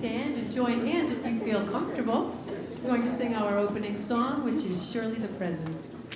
stand and join hands if you feel comfortable. We're going to sing our opening song, which is Surely the Presence.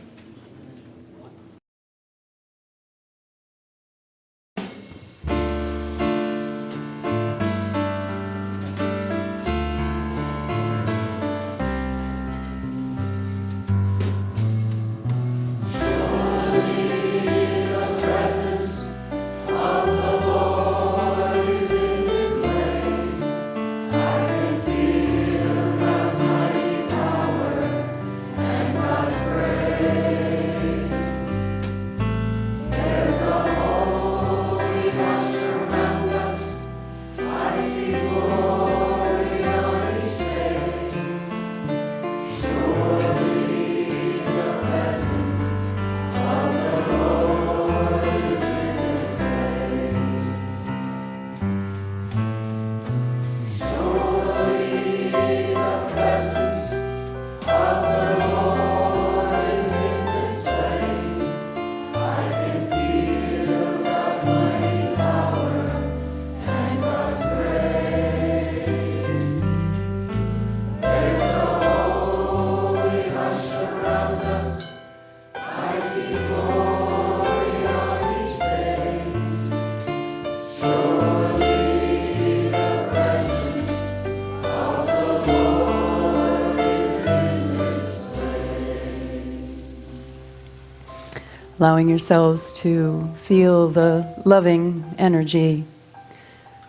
Allowing yourselves to feel the loving energy,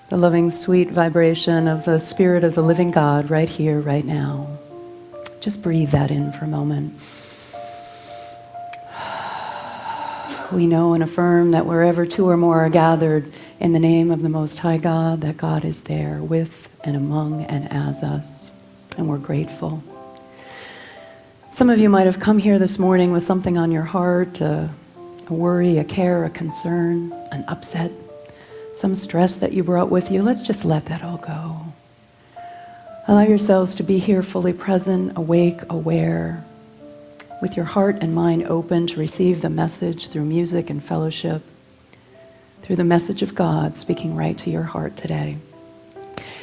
the loving, sweet vibration of the Spirit of the living God right here, right now. Just breathe that in for a moment. We know and affirm that wherever two or more are gathered in the name of the Most High God, that God is there with and among and as us, and we're grateful. Some of you might have come here this morning with something on your heart, a worry, a care, a concern, an upset, some stress that you brought with you. Let's just let that all go. Allow yourselves to be here fully present, awake, aware, with your heart and mind open to receive the message through music and fellowship, through the message of God speaking right to your heart today.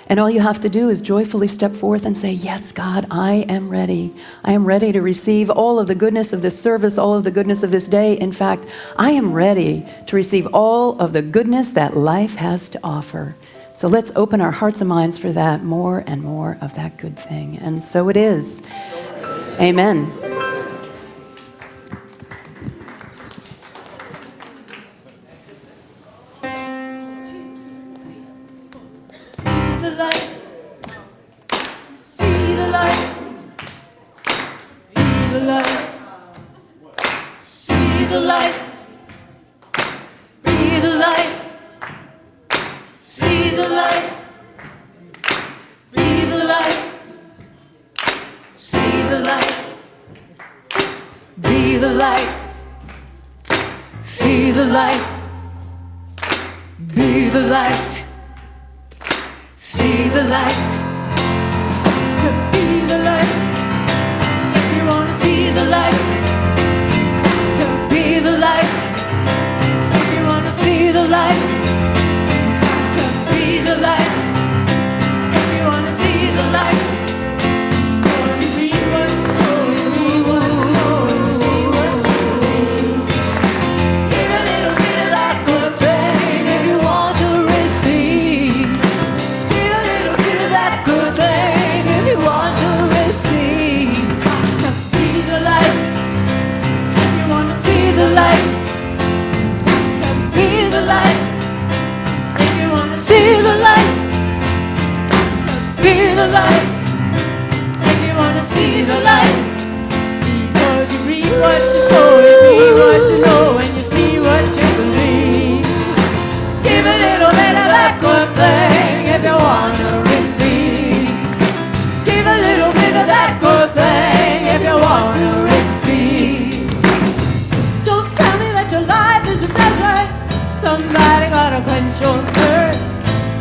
And all you have to do is joyfully step forth and say, yes, God, I am ready. I am ready to receive all of the goodness of this service, all of the goodness of this day. In fact, I am ready to receive all of the goodness that life has to offer. So let's open our hearts and minds for that, more and more of that good thing. And so it is. Amen.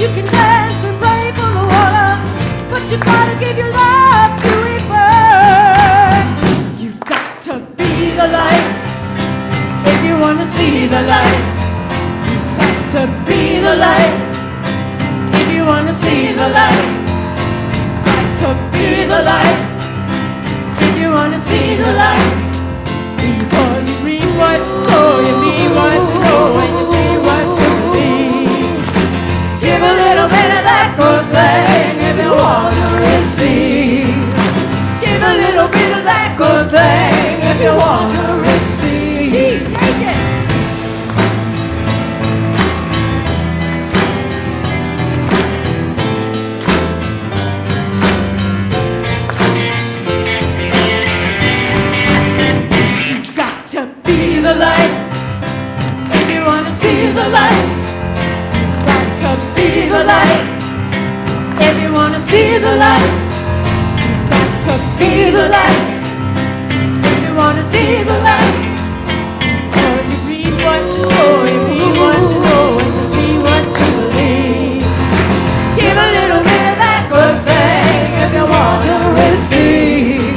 You can dance and pray for the water, but you see the light. You've got to be the light. If you want to see the light. 'Cause you reap what you sow, you reap what you know, and you see what you believe. Give a little bit of that good thing if you want to receive.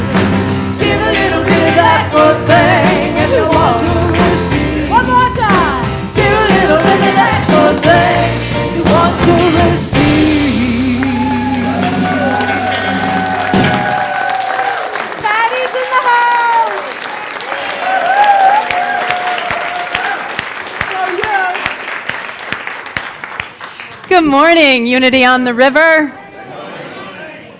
Give a little bit of that good thing if you want to receive. One more time. Give a little bit of that good thing if you want to receive. Patti's in the house. Good morning, Unity on the River.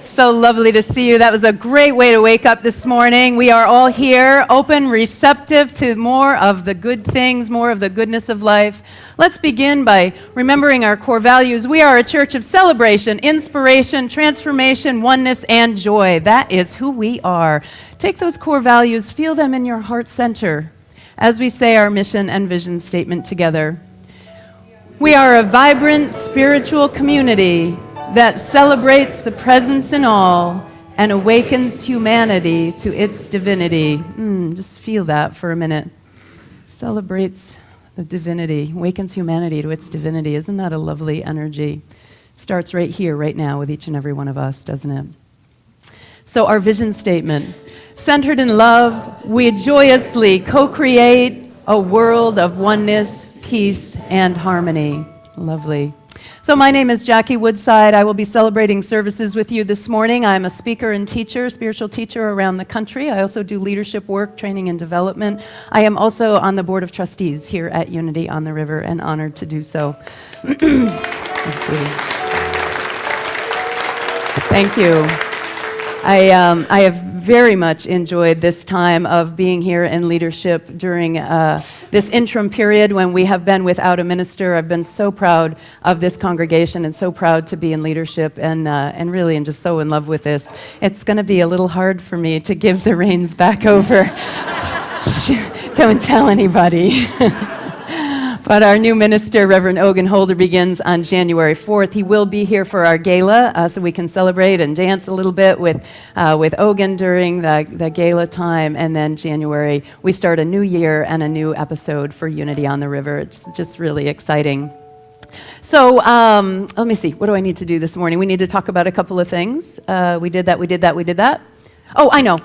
So lovely to see you. That was a great way to wake up this morning. We are all here, open, receptive to more of the good things, more of the goodness of life. Let's begin by remembering our core values. We are a church of celebration, inspiration, transformation, oneness, and joy. That is who we are. Take those core values, feel them in your heart center as we say our mission and vision statement together. We are a vibrant spiritual community that celebrates the presence in all and awakens humanity to its divinity. Just feel that for a minute. Celebrates the divinity, awakens humanity to its divinity. Isn't that a lovely energy? It starts right here, right now, with each and every one of us, doesn't it? So our vision statement, centered in love, we joyously co-create a world of oneness, peace, and harmony. Lovely. So my name is Jackie Woodside. I will be celebrating services with you this morning. I'm a speaker and teacher, spiritual teacher around the country. I also do leadership work, training and development. I am also on the board of trustees here at Unity on the River and honored to do so. Thank you. Thank you. I have very much enjoyed this time of being here in leadership during this interim period when we have been without a minister. I've been so proud of this congregation and so proud to be in leadership and really am just so in love with this. It's going to be a little hard for me to give the reins back over. Don't tell anybody. But our new minister, Reverend Ogun Holder, begins on January 4th. He will be here for our gala so we can celebrate and dance a little bit with Ogun during the gala time. And then January, we start a new year and a new episode for Unity on the River. It's just really exciting. So let me see. What do I need to do this morning? We need to talk about a couple of things. We did that. Oh, I know.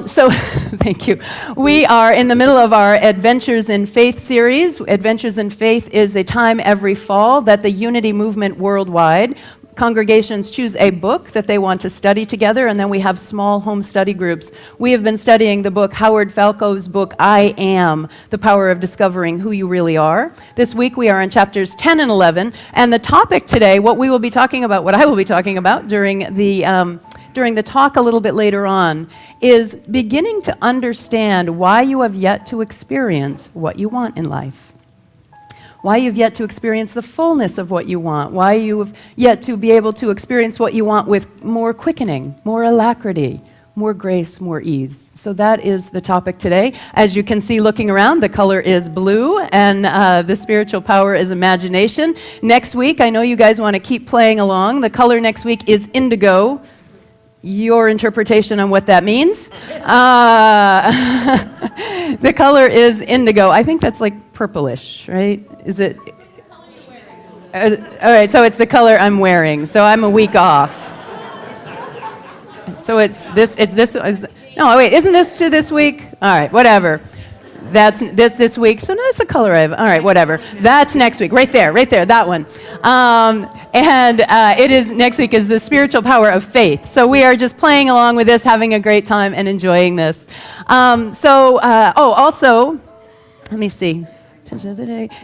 So, thank you. We are in the middle of our Adventures in Faith series. Adventures in Faith is a time every fall that the Unity movement worldwide, congregations choose a book that they want to study together, and then we have small home study groups. We have been studying the book, Howard Falco's book, I Am, The Power of Discovering Who You Really Are. This week we are in chapters 10 and 11, and the topic today, what I will be talking about during the talk a little bit later on, is beginning to understand why you have yet to experience what you want in life. Why you've yet to experience the fullness of what you want. Why you have yet to be able to experience what you want with more quickening, more alacrity, more grace, more ease. So that is the topic today. As you can see looking around, the color is blue, and the spiritual power is imagination. Next week, I know you guys want to keep playing along. The color next week is indigo. Your interpretation on what that means. The color is indigo. I think that's like purplish, right? Is it? All right, so it's the color I'm wearing. So I'm a week off. So it's this. No, wait, isn't this to this week? All right, whatever. That's this week. So no, that's the color I have. All right, whatever. That's next week. Right there, that one. It is next week is the spiritual power of faith. So we are just playing along with this, having a great time and enjoying this. Also, let me see.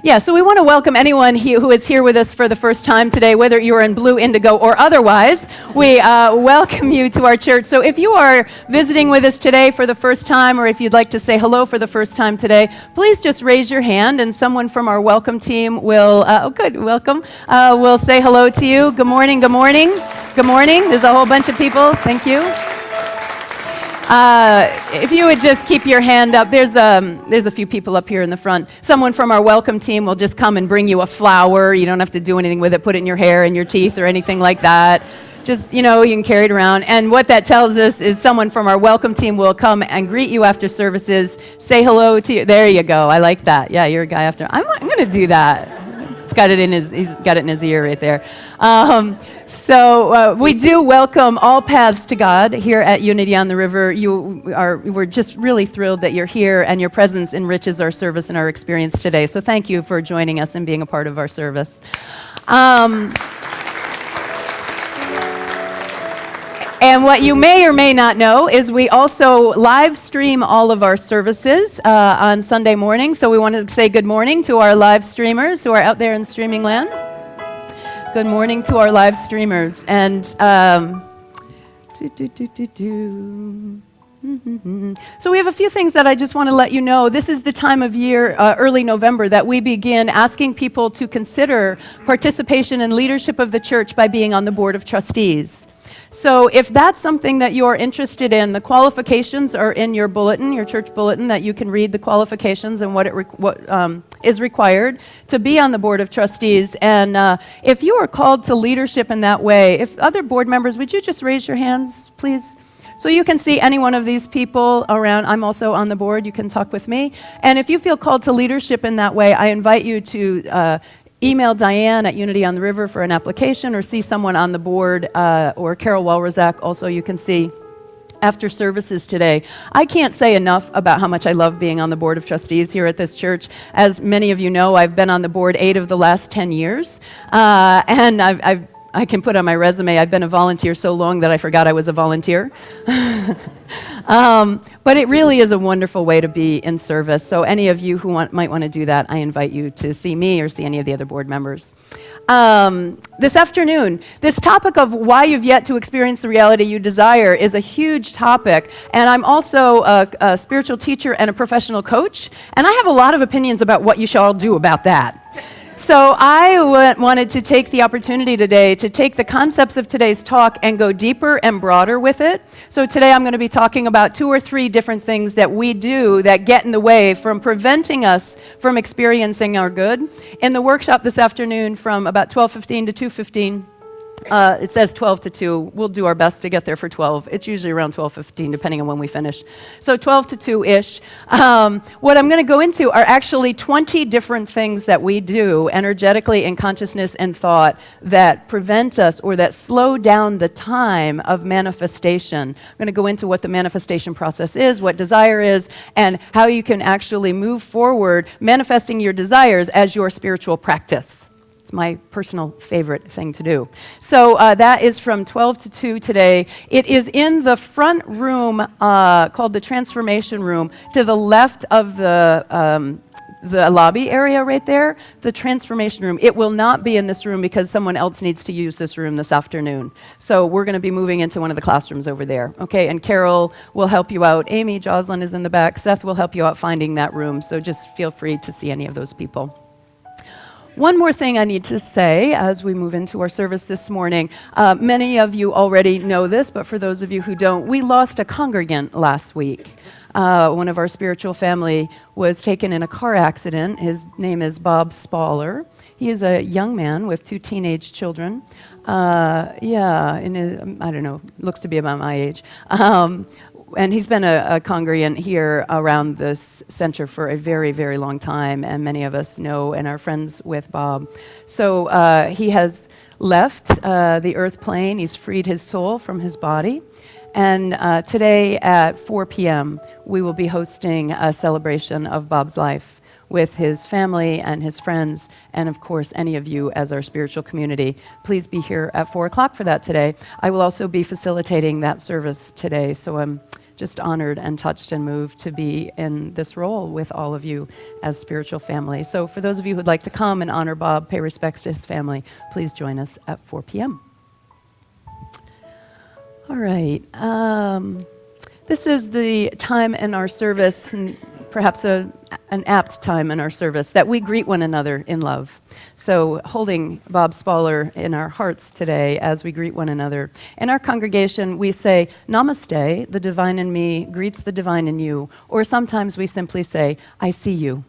Yeah, so we want to welcome anyone who is here with us for the first time today, whether you are in blue, indigo, or otherwise. We welcome you to our church. So if you are visiting with us today for the first time, or if you'd like to say hello for the first time today, please just raise your hand, and someone from our welcome team will, welcome, will say hello to you. Good morning, good morning, good morning. There's a whole bunch of people. Thank you. If you would just keep your hand up, there's a few people up here in the front. Someone from our welcome team will just come and bring you a flower. You don't have to do anything with it, put it in your hair and your teeth or anything like that. Just, you can carry it around. And what that tells us is someone from our welcome team will come and greet you after services, say hello to you. There you go. I like that. Yeah, you're a guy after. I'm going to do that. He's got it in his ear right there. So we do welcome all paths to God here at Unity on the River. We're just really thrilled that you're here, and your presence enriches our service and our experience today. So thank you for joining us and being a part of our service. And what you may or may not know is we also live stream all of our services on Sunday morning. So we want to say good morning to our live streamers who are out there in streaming land. Good morning to our live streamers. And So we have a few things that I just want to let you know. This is the time of year, early November, that we begin asking people to consider participation in leadership of the church by being on the board of trustees. So if that's something that you're interested in, the qualifications are in your bulletin, your church bulletin, that you can read the qualifications and what is required to be on the board of trustees. And if you are called to leadership in that way, if other board members, would you just raise your hands, please? So you can see any one of these people around. I'm also on the board. You can talk with me. And if you feel called to leadership in that way, I invite you to email Diane at Unity on the River for an application, or see someone on the board, or Carol Walrazak, also you can see after services today. I can't say enough about how much I love being on the board of trustees here at this church. As many of you know, I've been on the board 8 of the last 10 years, and I can put on my resume, I've been a volunteer so long that I forgot I was a volunteer. But it really is a wonderful way to be in service. So any of you who might want to do that, I invite you to see me or see any of the other board members. This afternoon, this topic of why you've yet to experience the reality you desire is a huge topic. And I'm also a spiritual teacher and a professional coach. And I have a lot of opinions about what you should all do about that. So I wanted to take the opportunity today to take the concepts of today's talk and go deeper and broader with it. So today I'm going to be talking about 2 or 3 different things that we do that get in the way from preventing us from experiencing our good. In the workshop this afternoon from about 12:15 to 2:15, it says 12 to 2. We'll do our best to get there for 12. It's usually around 12:15, depending on when we finish. So 12 to 2-ish. What I'm going to go into are actually 20 different things that we do energetically in consciousness and thought that prevent us or that slow down the time of manifestation. I'm going to go into what the manifestation process is, what desire is, and how you can actually move forward manifesting your desires as your spiritual practice. It's my personal favorite thing to do. So that is from 12 to 2 today. It is in the front room called the Transformation Room, to the left of the lobby area right there, the Transformation Room. It will not be in this room because someone else needs to use this room this afternoon. So we're going to be moving into one of the classrooms over there. Okay, and Carol will help you out. Amy Joslin is in the back. Seth will help you out finding that room. So just feel free to see any of those people. One more thing I need to say as we move into our service this morning. Many of you already know this, but for those of you who don't, we lost a congregant last week. One of our spiritual family was taken in a car accident. His name is Bob Spaller. He is a young man with 2 teenage children. I don't know, looks to be about my age. And he's been a congregant here around this center for a very, very long time, and many of us know and are friends with Bob. So he has left the earth plane. He's freed his soul from his body. And today at 4 p.m., we will be hosting a celebration of Bob's life with his family and his friends, and of course, any of you as our spiritual community. Please be here at 4 o'clock for that today. I will also be facilitating that service today, so I'm just honored and touched and moved to be in this role with all of you as spiritual family. So for those of you who'd like to come and honor Bob, pay respects to his family, please join us at 4 p.m. All right. This is the time in our service, and perhaps an apt time in our service, that we greet one another in love. So holding Bob Spaller in our hearts today as we greet one another. In our congregation, we say, Namaste, the divine in me greets the divine in you. Or sometimes we simply say, I see you.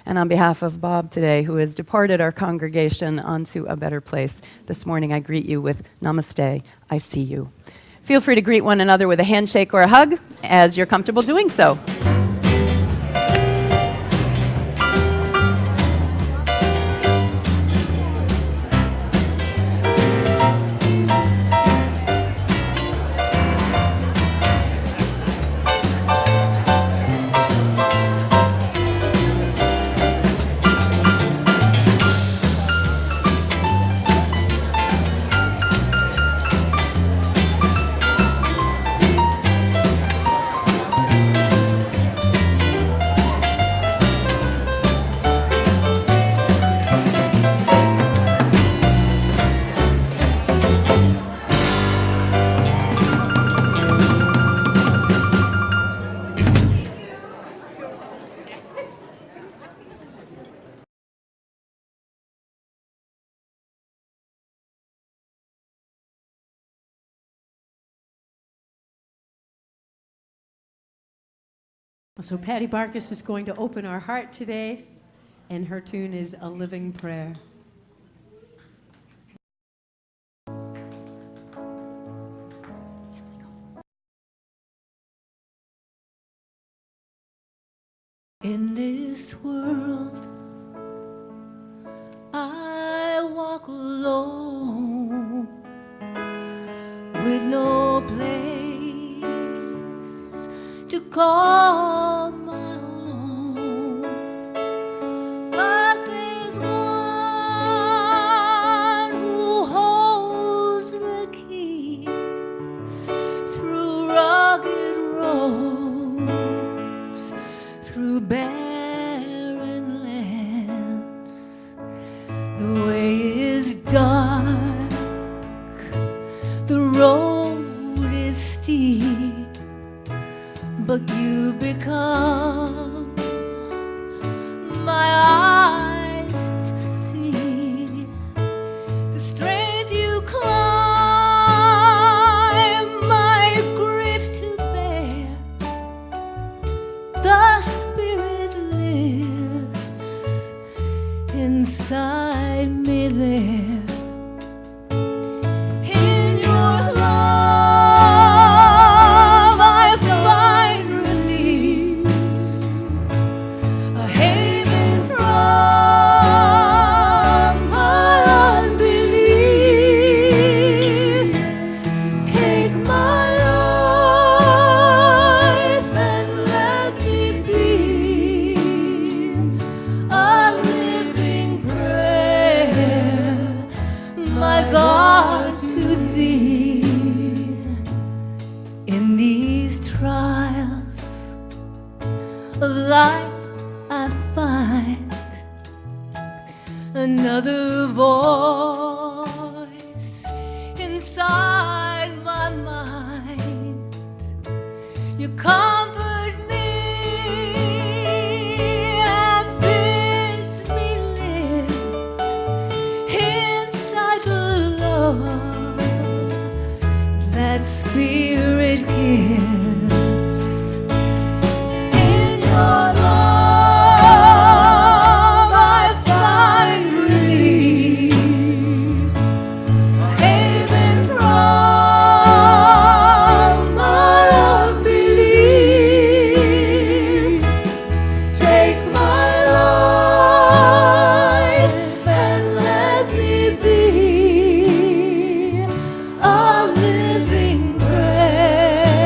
And on behalf of Bob today, who has departed our congregation onto a better place, this morning I greet you with Namaste, I see you. Feel free to greet one another with a handshake or a hug as you're comfortable doing so. So Patti Barkas is going to open our heart today, and her tune is A Living Prayer. In this world, I walk alone, with no place to call my own. But there's one who holds the key through rugged roads, through barren lands. The way is dark, the road is steep, but you've become my eyes to see. The strength you climb, my grief to bear. The Spirit lives inside me there. In your love I find release, a haven from my unbelief. Take my life and let me be a living prayer, my God, to thee. In these trials of life I find another voice inside my mind. You comfort me and bids me live inside the love that Spirit gives. In your love I find release, a haven from my unbelief. Take my life and let me be a living prayer,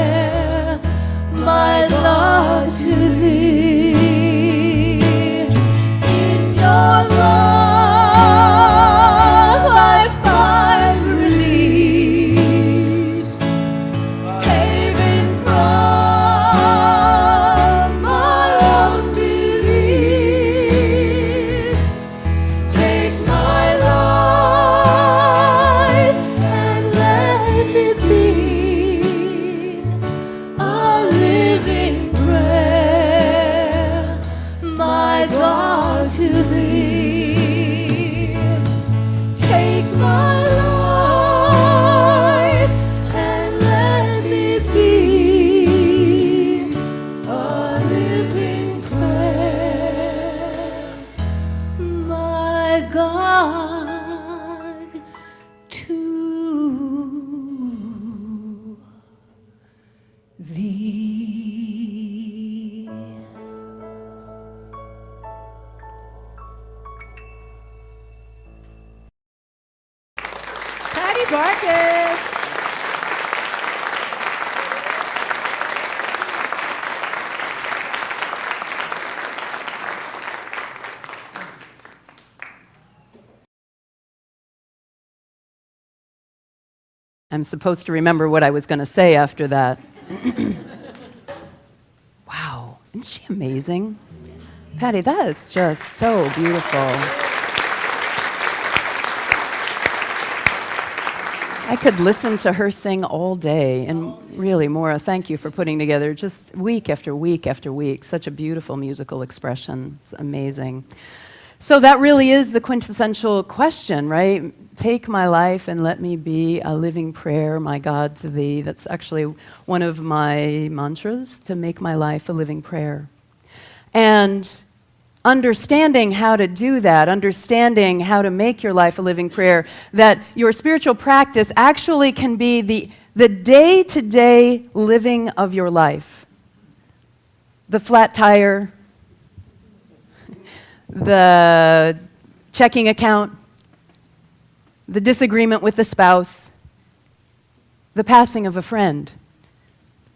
I'm supposed to remember what I was going to say after that. Wow, isn't she amazing? Patti, that is just so beautiful. I could listen to her sing all day, and really, Maura, thank you for putting together just week after week after week such a beautiful musical expression. It's amazing. So that really is the quintessential question, right? Take my life and let me be a living prayer, my God, to thee. That's actually one of my mantras, to make my life a living prayer. And understanding how to do that, understanding how to make your life a living prayer, that your spiritual practice actually can be the day-to-day living of your life. The flat tire, the checking account, the disagreement with the spouse, the passing of a friend.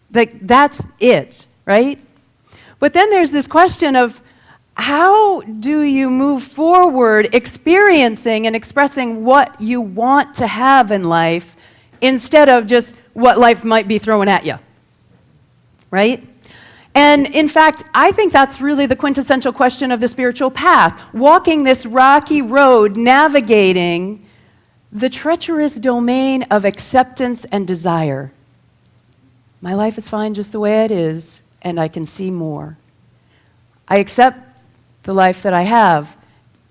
That's it, right? But then there's this question of how do you move forward experiencing and expressing what you want to have in life instead of just what life might be throwing at you, right? And in fact, I think that's really the quintessential question of the spiritual path, walking this rocky road, navigating the treacherous domain of acceptance and desire. My life is fine just the way it is, and I can see more. I accept the life that I have,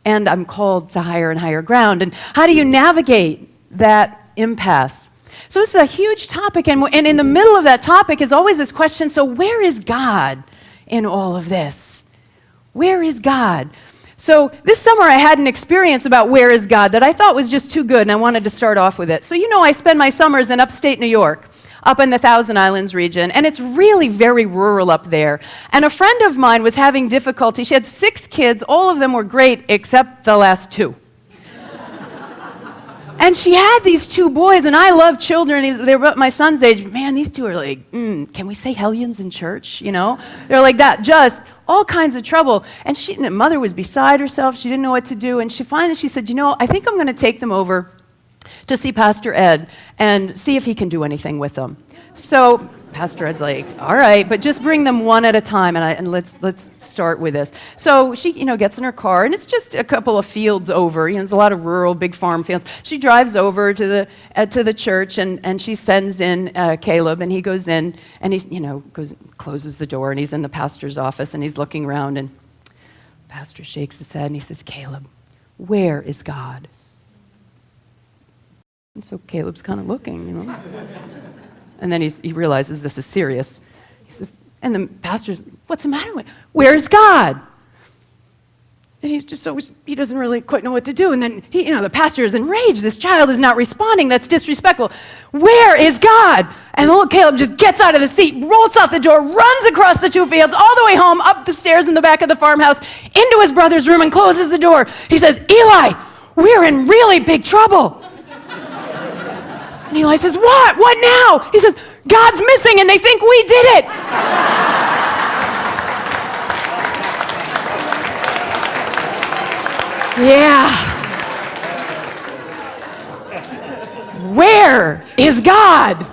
and I'm called to higher and higher ground. And how do you navigate that impasse? So this is a huge topic, and in the middle of that topic is always this question, so where is God in all of this? Where is God? So this summer I had an experience about where is God that I thought was just too good, and I wanted to start off with it. So you know I spend my summers in upstate New York, up in the Thousand Islands region, and it's really very rural up there. And a friend of mine was having difficulty. She had 6 kids. All of them were great except the last 2. And she had these 2 boys, and I love children. They were about my son's age. Man, these 2 are like, can we say hellions in church? You know? They're like that, just all kinds of trouble. And the mother was beside herself. She didn't know what to do. And finally she said, I think I'm going to take them over to see Pastor Ed and see if he can do anything with them. So Pastor Ed's like, all right, but just bring them one at a time, and let's start with this. So she, gets in her car, and it's just a couple of fields over. There's a lot of rural, big farm fields. She drives over to the church, and she sends in Caleb, and he goes in, and he's, closes the door, and he's in the pastor's office, and he's looking around, and the pastor shakes his head, and he says, Caleb, where is God? And so Caleb's kind of looking, And then he realizes this is serious. He says, and the pastor's, what's the matter with, where's God? And he's just he doesn't really quite know what to do. And then the pastor is enraged. This child is not responding. That's disrespectful. Where is God? And little Caleb just gets out of the seat, rolls out the door, runs across the 2 fields, all the way home, up the stairs in the back of the farmhouse, into his brother's room, and closes the door. He says, Eli, we're in really big trouble. And Eli says, what? What now? He says, God's missing and they think we did it. Yeah. Where is God?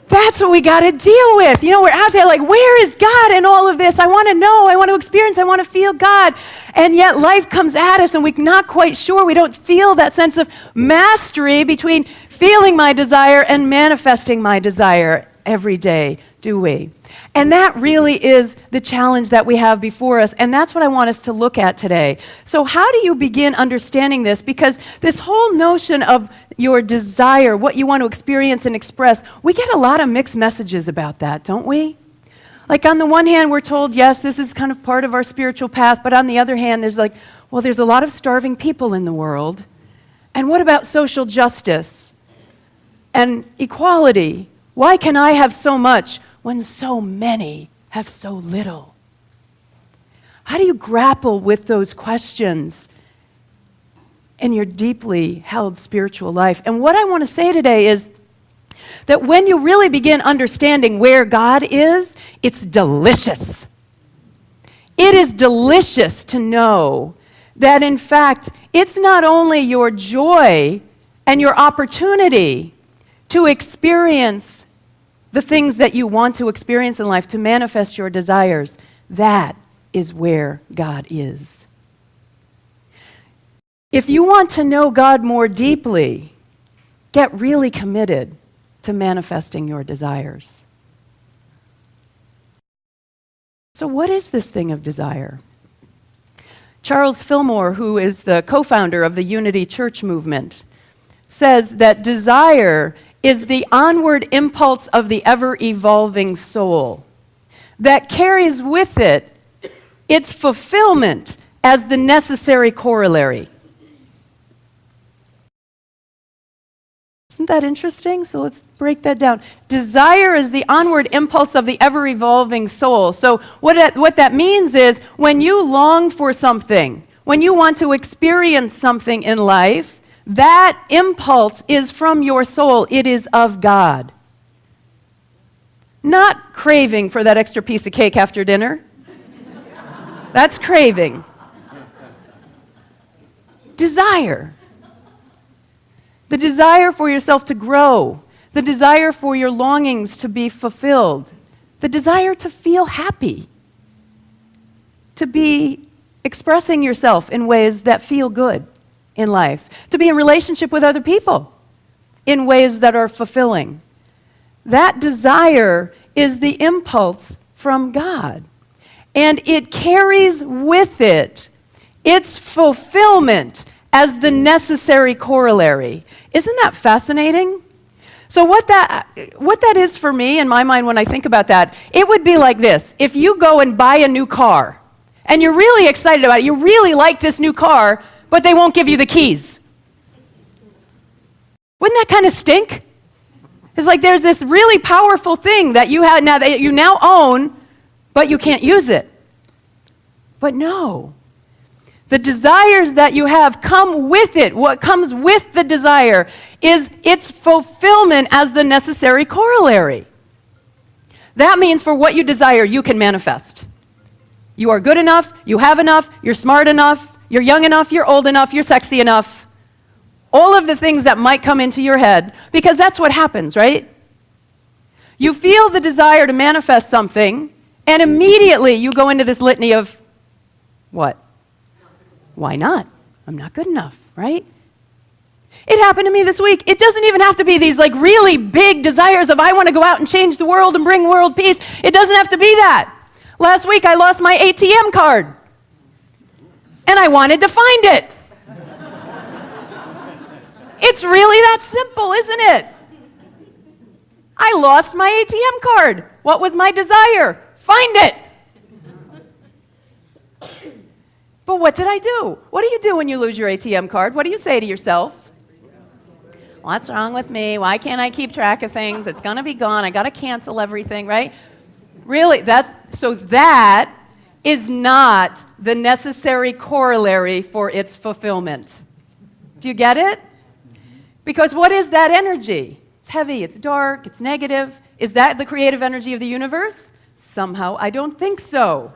That's what we got to deal with. We're out there like, where is God in all of this? I want to know, I want to experience, I want to feel God. And yet life comes at us and we're not quite sure. We don't feel that sense of mastery between feeling my desire and manifesting my desire every day, do we? And that really is the challenge that we have before us. And that's what I want us to look at today. So how do you begin understanding this? Because this whole notion of your desire, what you want to experience and express, we get a lot of mixed messages about that, don't we? Like on the one hand, we're told, yes, this is kind of part of our spiritual path, but on the other hand, there's there's a lot of starving people in the world. And what about social justice and equality? Why can I have so much when so many have so little? How do you grapple with those questions in your deeply held spiritual life? And what I want to say today is that when you really begin understanding where God is, it's delicious. It is delicious to know that in fact, it's not only your joy and your opportunity to experience the things that you want to experience in life, to manifest your desires. That is where God is. If you want to know God more deeply, get really committed to manifesting your desires. So what is this thing of desire? Charles Fillmore, who is the co-founder of the Unity Church movement, says that desire is the onward impulse of the ever-evolving soul that carries with it its fulfillment as the necessary corollary. Isn't that interesting? So let's break that down. Desire is the onward impulse of the ever-evolving soul. So what that means is when you long for something, when you want to experience something in life, that impulse is from your soul. It is of God. Not craving for that extra piece of cake after dinner. That's craving. Desire. The desire for yourself to grow, the desire for your longings to be fulfilled, the desire to feel happy, to be expressing yourself in ways that feel good in life, to be in relationship with other people in ways that are fulfilling. That desire is the impulse from God, and it carries with it its fulfillment as the necessary corollary. Isn't that fascinating? So what that is for me in my mind when I think about that, it would be like this. If you go and buy a new car, and you're really excited about it, you really like this new car, but they won't give you the keys. Wouldn't that kind of stink? It's like there's this really powerful thing that you have now that you now own, but you can't use it. But no. The desires that you have come with it. What comes with the desire is its fulfillment as the necessary corollary. That means for what you desire, you can manifest. You are good enough, you have enough, you're smart enough, you're young enough, you're old enough, you're sexy enough. All of the things that might come into your head, because that's what happens, right? You feel the desire to manifest something, and immediately you go into this litany of what? Why not? I'm not good enough, right? It happened to me this week. It doesn't even have to be these like really big desires of I want to go out and change the world and bring world peace. It doesn't have to be that. Last week I lost my ATM card. And I wanted to find it. It's really that simple, isn't it? I lost my ATM card. What was my desire? Find it. But what did I do? What do you do when you lose your ATM card? What do you say to yourself? What's wrong with me? Why can't I keep track of things? It's going to be gone. I got to cancel everything, right? Really, that is not the necessary corollary for its fulfillment. Do you get it? Because what is that energy? It's heavy, it's dark, it's negative. Is that the creative energy of the universe? Somehow, I don't think so.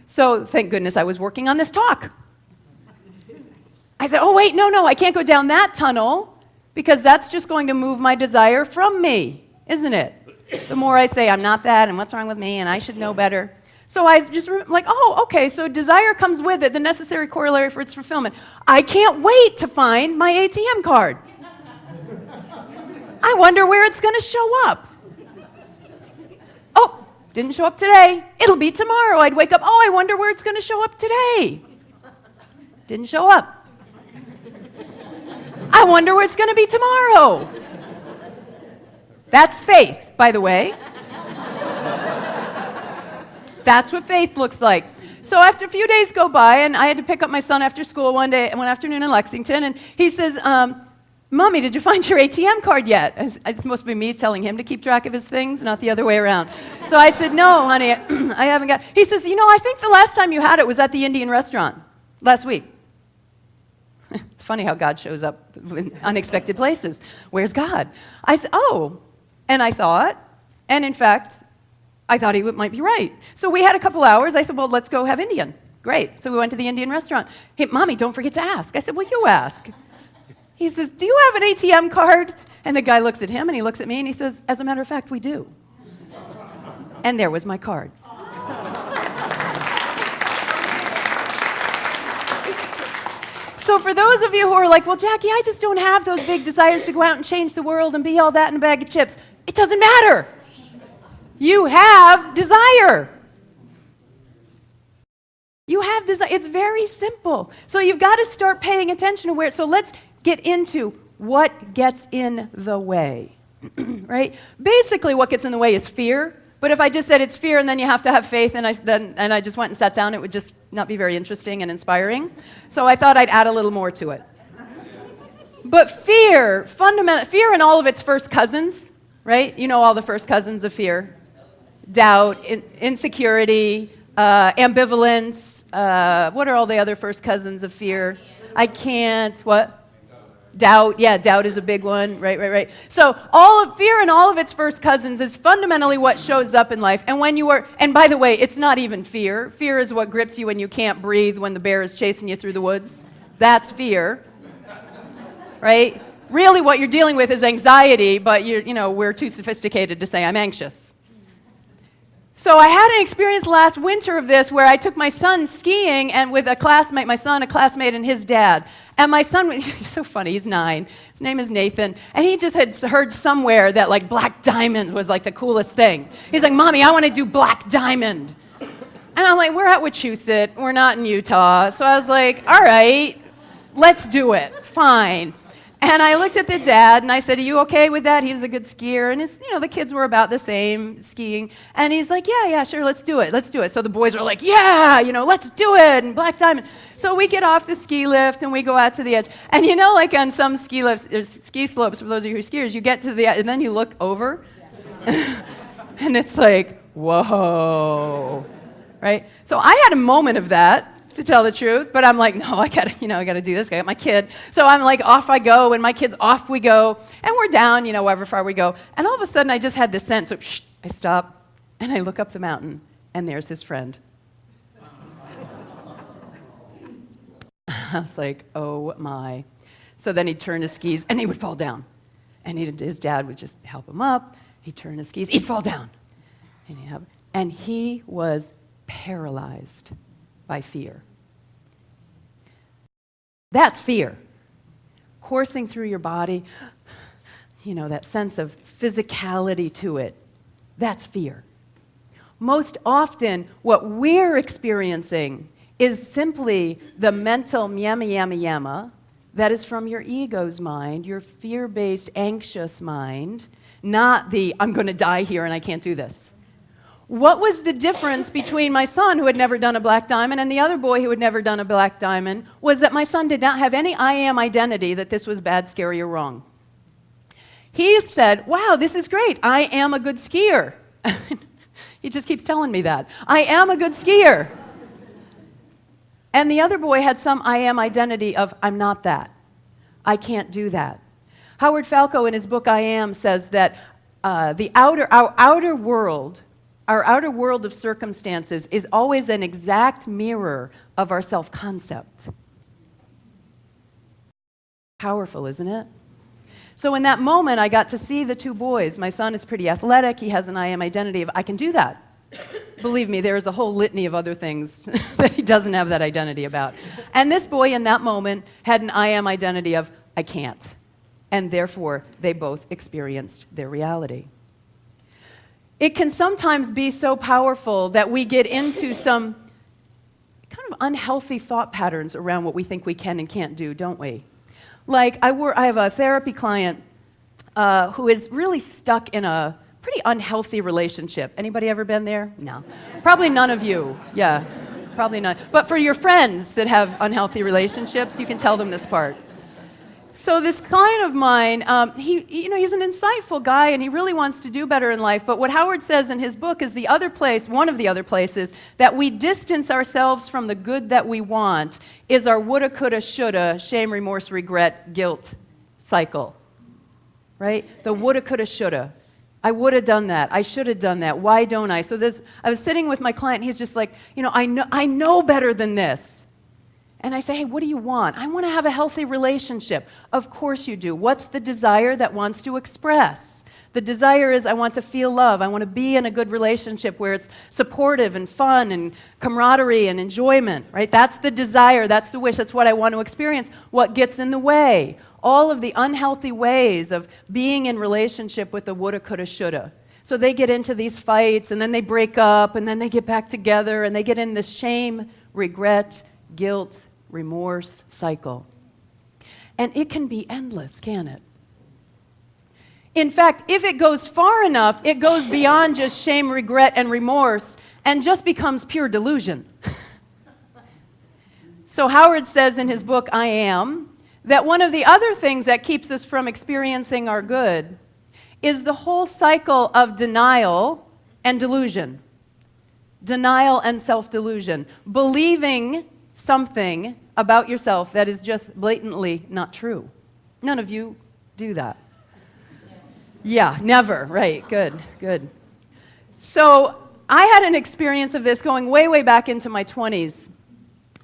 So thank goodness I was working on this talk. I said, oh wait, no, I can't go down that tunnel because that's just going to move my desire from me, isn't it? The more I say I'm not that and what's wrong with me and I should know better. So I just like, oh, okay, so desire comes with it, the necessary corollary for its fulfillment. I can't wait to find my ATM card. I wonder where it's going to show up. Oh, didn't show up today. It'll be tomorrow. I'd wake up, oh, I wonder where it's going to show up today. Didn't show up. I wonder where it's going to be tomorrow. That's faith, by the way. That's what faith looks like. So after a few days go by, and I had to pick up my son after school one afternoon in Lexington, and he says, Mommy, did you find your ATM card yet? It's supposed to be me telling him to keep track of his things, not the other way around. So I said, no, honey, I haven't got. He says, I think the last time you had it was at the Indian restaurant last week. It's funny how God shows up in unexpected places. Where's God? I said, oh. And I thought, and in fact, I thought he might be right. So we had a couple hours. I said, well, let's go have Indian. Great. So we went to the Indian restaurant. Hey, Mommy, don't forget to ask. I said, well, you ask. He says, do you have an ATM card? And the guy looks at him, and he looks at me, and he says, as a matter of fact, we do. And there was my card. So for those of you who are like, well, Jackie, I just don't have those big desires to go out and change the world and be all that in a bag of chips. It doesn't matter. You have desire. You have desire. It's very simple. So you've got to start paying attention to where. So let's get into what gets in the way, right? Basically, what gets in the way is fear. But if I just said it's fear and then you have to have faith and I just went and sat down, it would just not be very interesting and inspiring. So I thought I'd add a little more to it. But fear, fear and all of its first cousins, right? You know all the first cousins of fear. Doubt, insecurity, ambivalence. What are all the other first cousins of fear? I can't, what? Doubt, yeah, doubt is a big one, right. So all of fear and all of its first cousins is fundamentally what shows up in life. And when you are, and by the way, it's not even fear. Fear is what grips you when you can't breathe, when the bear is chasing you through the woods. That's fear, right? Really what you're dealing with is anxiety, but we're too sophisticated to say I'm anxious. So I had an experience last winter of this where I took my son skiing and with a classmate, my son, a classmate, and his dad. And my son, he's so funny, he's 9. His name is Nathan. And he just had heard somewhere that like black diamond was like the coolest thing. He's like, Mommy, I want to do black diamond. And I'm like, we're at Wachusett, we're not in Utah. So I was like, all right, let's do it, fine. And I looked at the dad and I said, are you okay with that? He was a good skier. And the kids were about the same skiing. And he's like, yeah, sure, let's do it. So the boys are like, yeah, let's do it. And black diamond. So we get off the ski lift and we go out to the edge. And like on some ski lifts, ski slopes, for those of you who are skiers, you get to the edge and then you look over. And it's like, whoa, right? So I had a moment of that, to tell the truth, but I'm like, no, I gotta do this. I got my kid. So I'm like, off I go, and my kid's off we go, and we're down, however far we go. And all of a sudden, I just had this sense of, I stop, and I look up the mountain, and there's his friend. I was like, oh my. So then he'd turn his skis, and he would fall down. And his dad would just help him up. He'd turn his skis, he'd fall down. And he was paralyzed by fear. That's fear. Coursing through your body, that sense of physicality to it. That's fear. Most often, what we're experiencing is simply the mental yama that is from your ego's mind, your fear-based, anxious mind, not the, I'm going to die here and I can't do this. What was the difference between my son, who had never done a black diamond, and the other boy who had never done a black diamond, was that my son did not have any I am identity that this was bad, scary, or wrong. He said, wow, this is great. I am a good skier. He just keeps telling me that. I am a good skier. And the other boy had some I am identity of, I'm not that. I can't do that. Howard Falco, in his book I Am, says that our outer world of circumstances is always an exact mirror of our self-concept. Powerful, isn't it? So in that moment, I got to see the two boys. My son is pretty athletic. He has an I am identity of, I can do that. Believe me, there is a whole litany of other things that he doesn't have that identity about. And this boy in that moment had an I am identity of, I can't. And therefore, they both experienced their reality. It can sometimes be so powerful that we get into some kind of unhealthy thought patterns around what we think we can and can't do, don't we? Like, I have a therapy client who is really stuck in a pretty unhealthy relationship. Anybody ever been there? No. Probably none of you. Yeah, probably not. But for your friends that have unhealthy relationships, you can tell them this part. So this client of mine, he's an insightful guy and he really wants to do better in life, but what Howard says in his book is one of the other places that we distance ourselves from the good that we want is our woulda, coulda, shoulda, shame, remorse, regret, guilt cycle, right? The woulda, coulda, shoulda. I would have done that. I should have done that. Why don't I? So I was sitting with my client, and he's just like, I know better than this. And I say, hey, what do you want? I want to have a healthy relationship. Of course you do. What's the desire that wants to express? The desire is I want to feel love. I want to be in a good relationship where it's supportive and fun and camaraderie and enjoyment, right? That's the desire. That's the wish. That's what I want to experience. What gets in the way? All of the unhealthy ways of being in relationship with the woulda, coulda, shoulda. So they get into these fights, and then they break up, and then they get back together, and they get in this shame, regret, guilt, remorse cycle. And it can be endless, can it? In fact, if it goes far enough, it goes beyond just shame, regret, and remorse, and just becomes pure delusion. So Howard says in his book, I Am, that one of the other things that keeps us from experiencing our good is the whole cycle of denial and delusion. Denial and self-delusion. Believing something about yourself that is just blatantly not true. None of you do that. Yeah, never. Right, good. So I had an experience of this going way, way back into my 20s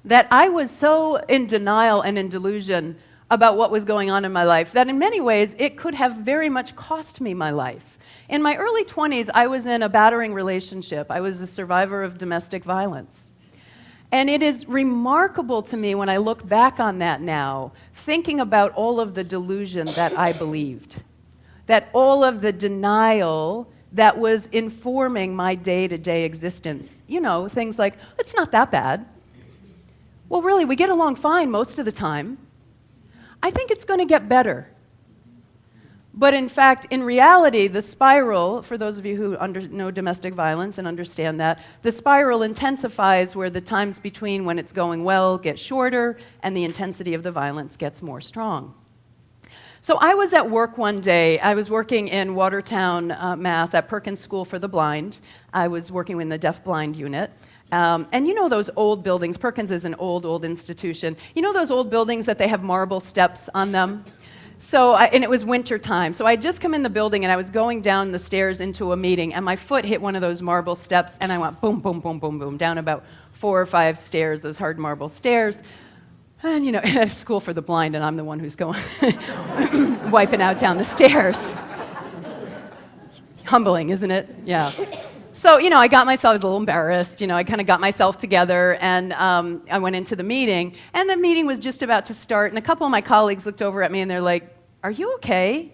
that I was so in denial and in delusion about what was going on in my life that in many ways it could have very much cost me my life. In my early 20s, I was in a battering relationship. I was a survivor of domestic violence. And it is remarkable to me when I look back on that now, thinking about all of the delusion that I believed, that all of the denial that was informing my day-to-day existence. Things like, it's not that bad. Well, really, we get along fine most of the time. I think it's going to get better. But in fact, in reality, the spiral, for those of you who know domestic violence and understand that, the spiral intensifies where the times between when it's going well get shorter and the intensity of the violence gets more strong. So I was at work one day. I was working in Watertown, Mass. At Perkins School for the Blind. I was working in the deaf-blind unit. And you know those old buildings, Perkins is an old institution. You know those old buildings that they have marble steps on them? And it was winter time. So I had just come in the building and I was going down the stairs into a meeting and my foot hit one of those marble steps and I went boom, boom, boom, boom, boom, down about 4 or 5 stairs, those hard marble stairs. And at a school for the blind and I'm the one who's going, wiping out down the stairs. Humbling, isn't it? Yeah. So, I got myself, I was a little embarrassed, I kind of got myself together and I went into the meeting and the meeting was just about to start and a couple of my colleagues looked over at me and they're like, are you okay?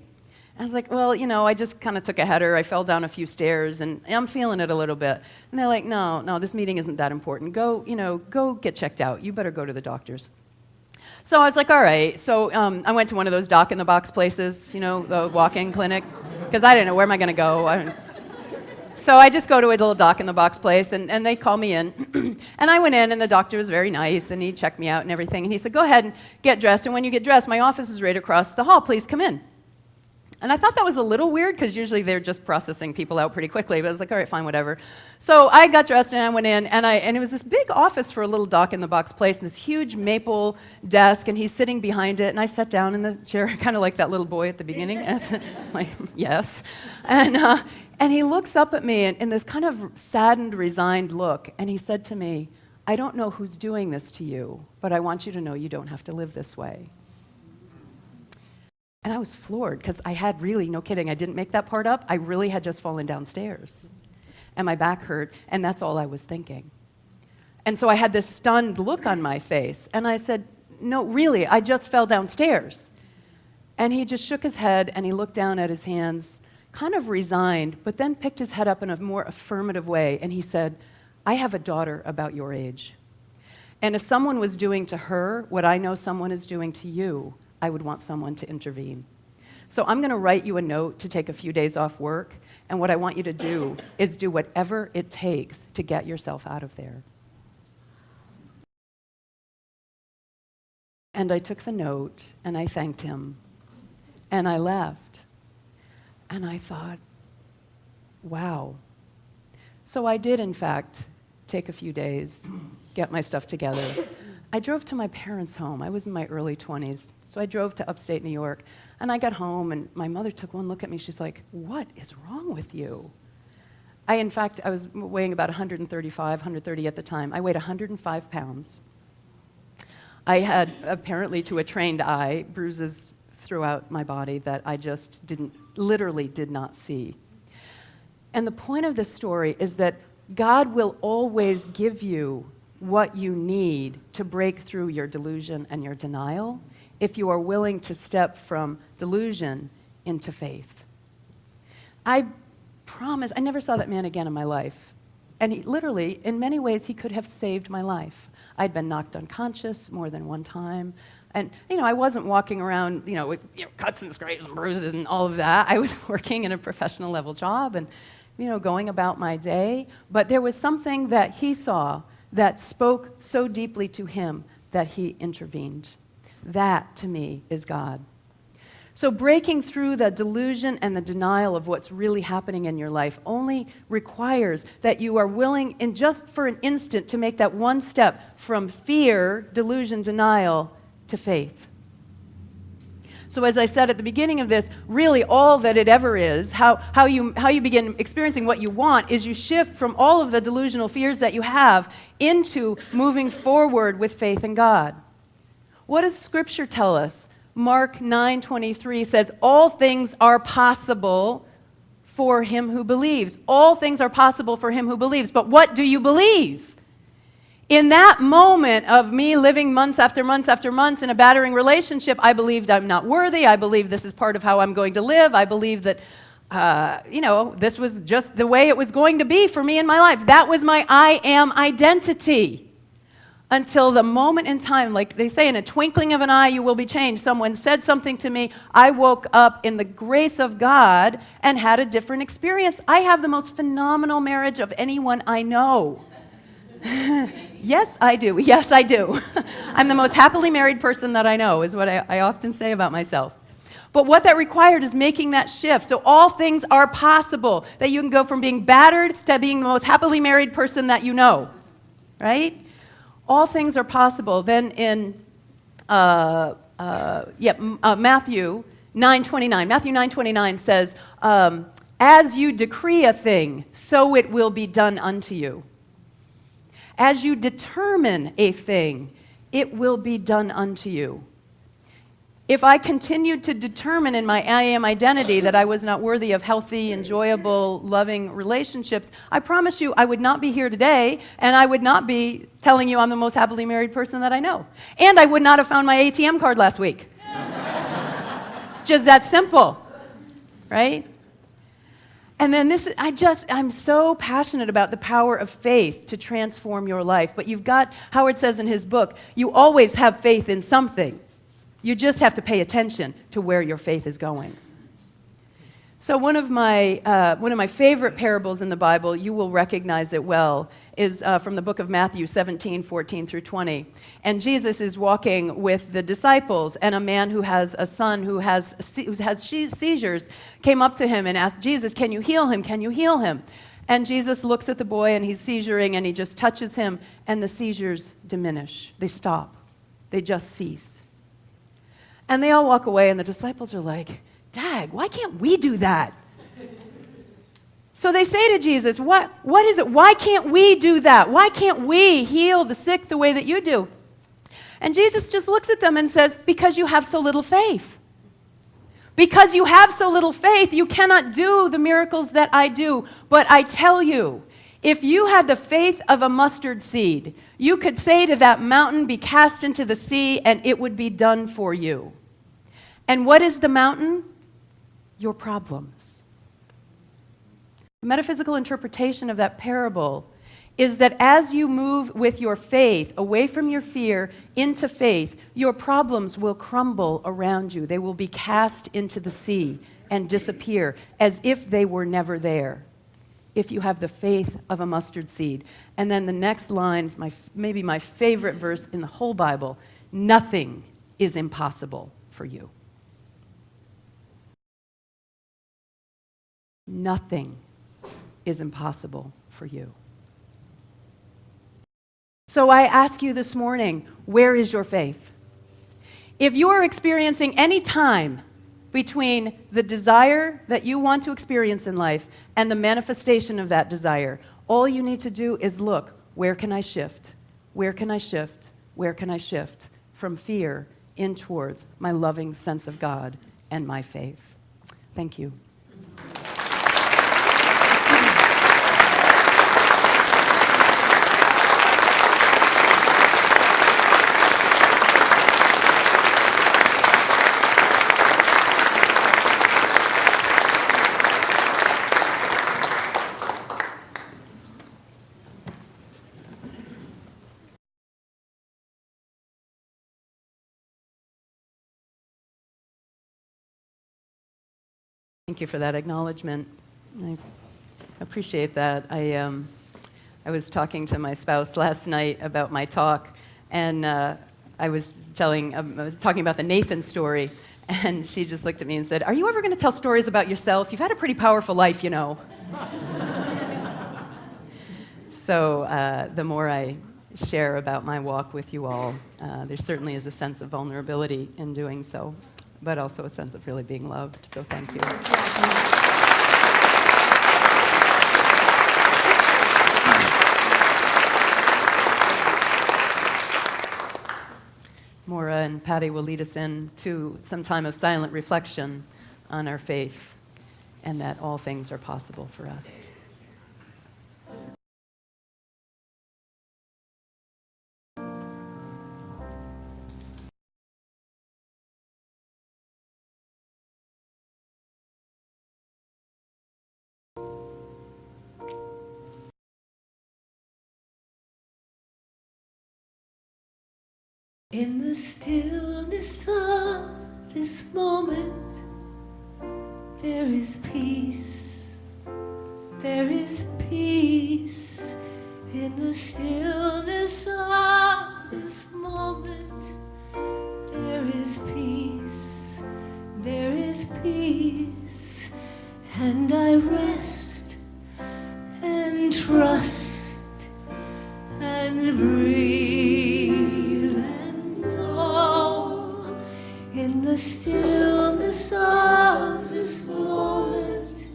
I was like, well, I just kind of took a header, I fell down a few stairs and I'm feeling it a little bit. And they're like, no, this meeting isn't that important. Go get checked out. You better go to the doctors. So I was like, all right. So I went to one of those doc-in-the-box places, the walk-in clinic, because I didn't know, where am I going to go? So I just go to a little doc-in-the-box place, and they call me in. And I went in, and the doctor was very nice, and he checked me out and everything. And he said, go ahead and get dressed, and when you get dressed, my office is right across the hall. Please come in. And I thought that was a little weird, because usually they're just processing people out pretty quickly. But I was like, all right, fine, whatever. So I got dressed, and I went in, and it was this big office for a little doc-in-the-box place, and this huge maple desk, and he's sitting behind it. And I sat down in the chair, kind of like that little boy at the beginning. And I said, like, yes. And he looks up at me in this kind of saddened, resigned look, and he said to me, I don't know who's doing this to you, but I want you to know you don't have to live this way. And I was floored, because I had really, no kidding, I didn't make that part up, I really had just fallen downstairs. And my back hurt, and that's all I was thinking. And so I had this stunned look on my face, and I said, no, really, I just fell downstairs. And he just shook his head, and he looked down at his hands, kind of resigned, but then picked his head up in a more affirmative way, and he said, I have a daughter about your age. And if someone was doing to her what I know someone is doing to you, I would want someone to intervene. So I'm going to write you a note to take a few days off work, and what I want you to do is do whatever it takes to get yourself out of there. And I took the note, and I thanked him, and I left. And I thought, wow. So I did, in fact, take a few days, get my stuff together, I drove to my parents' home. I was in my early 20s, so I drove to upstate New York. And I got home, and my mother took one look at me. She's like, "What is wrong with you?" In fact, I was weighing about 135, 130 at the time. I weighed 105 pounds. I had, apparently to a trained eye, bruises throughout my body that I just literally did not see. And the point of this story is that God will always give you what you need to break through your delusion and your denial if you are willing to step from delusion into faith. I promise, I never saw that man again in my life. And he literally, in many ways, he could have saved my life. I'd been knocked unconscious more than one time. And, I wasn't walking around, with cuts and scrapes and bruises and all of that. I was working in a professional level job and, going about my day. But there was something that he saw that spoke so deeply to him that he intervened. That, to me, is God. So breaking through the delusion and the denial of what's really happening in your life only requires that you are willing, in just for an instant, to make that one step from fear, delusion, denial, to faith. So as I said at the beginning of this, really all that it ever is, how you begin experiencing what you want, is you shift from all of the delusional fears that you have into moving forward with faith in God. What does Scripture tell us? Mark 9:23 says, "All things are possible for him who believes." All things are possible for him who believes. But what do you believe? In that moment of me living months after months after months in a battering relationship, I believed I'm not worthy. I believe this is part of how I'm going to live. I believe that, this was just the way it was going to be for me in my life. That was my I am identity. Until the moment in time, like they say, in a twinkling of an eye, you will be changed. Someone said something to me. I woke up in the grace of God and had a different experience. I have the most phenomenal marriage of anyone I know. Yes, I do. Yes, I do. I'm the most happily married person that I know, is what I often say about myself. But what that required is making that shift. So all things are possible, that you can go from being battered to being the most happily married person that you know, right? All things are possible. Then in Matthew 9:29. Matthew 9:29 says, "As you decree a thing, so it will be done unto you. As you determine a thing, it will be done unto you." If I continued to determine in my I am identity that I was not worthy of healthy, enjoyable, loving relationships, I promise you I would not be here today, and I would not be telling you I'm the most happily married person that I know. And I would not have found my ATM card last week. It's just that simple, right? And then I'm so passionate about the power of faith to transform your life. But Howard says in his book, you always have faith in something. You just have to pay attention to where your faith is going. So one of my favorite parables in the Bible, you will recognize it well, is from the book of Matthew 17:14 through 20. And Jesus is walking with the disciples, and a man who has a son who has seizures came up to him and asked Jesus, "Can you heal him? Can you heal him?" And Jesus looks at the boy, and he's seizuring, and he just touches him, and the seizures diminish. They stop. They just cease. And they all walk away, and the disciples are like, "Dag, why can't we do that?" So they say to Jesus, what is it? Why can't we do that? Why can't we heal the sick the way that you do? And Jesus just looks at them and says, "Because you have so little faith. Because you have so little faith, you cannot do the miracles that I do. But I tell you, if you had the faith of a mustard seed, you could say to that mountain, 'Be cast into the sea,' and it would be done for you." And what is the mountain? Your problems. The metaphysical interpretation of that parable is that as you move with your faith away from your fear into faith, your problems will crumble around you. They will be cast into the sea and disappear as if they were never there, if you have the faith of a mustard seed. And then the next line, maybe my favorite verse in the whole Bible, "Nothing is impossible for you." Nothing is impossible for you. So I ask you this morning, where is your faith? If you are experiencing any time between the desire that you want to experience in life and the manifestation of that desire, all you need to do is look, where can I shift? Where can I shift? Where can I shift from fear in towards my loving sense of God and my faith? Thank you. Thank you for that acknowledgement. I appreciate that. I was talking to my spouse last night about my talk, and I was talking about the Nathan story, and she just looked at me and said, "Are you ever going to tell stories about yourself? You've had a pretty powerful life, you know." So the more I share about my walk with you all, there certainly is a sense of vulnerability in doing so, but also a sense of really being loved. So thank you. Maura and Patti will lead us into some time of silent reflection on our faith and that all things are possible for us. In the stillness of this moment, there is peace. There is peace. In the stillness of this moment, there is peace. There is peace. And I rest and trust and breathe and know. In the stillness of this moment,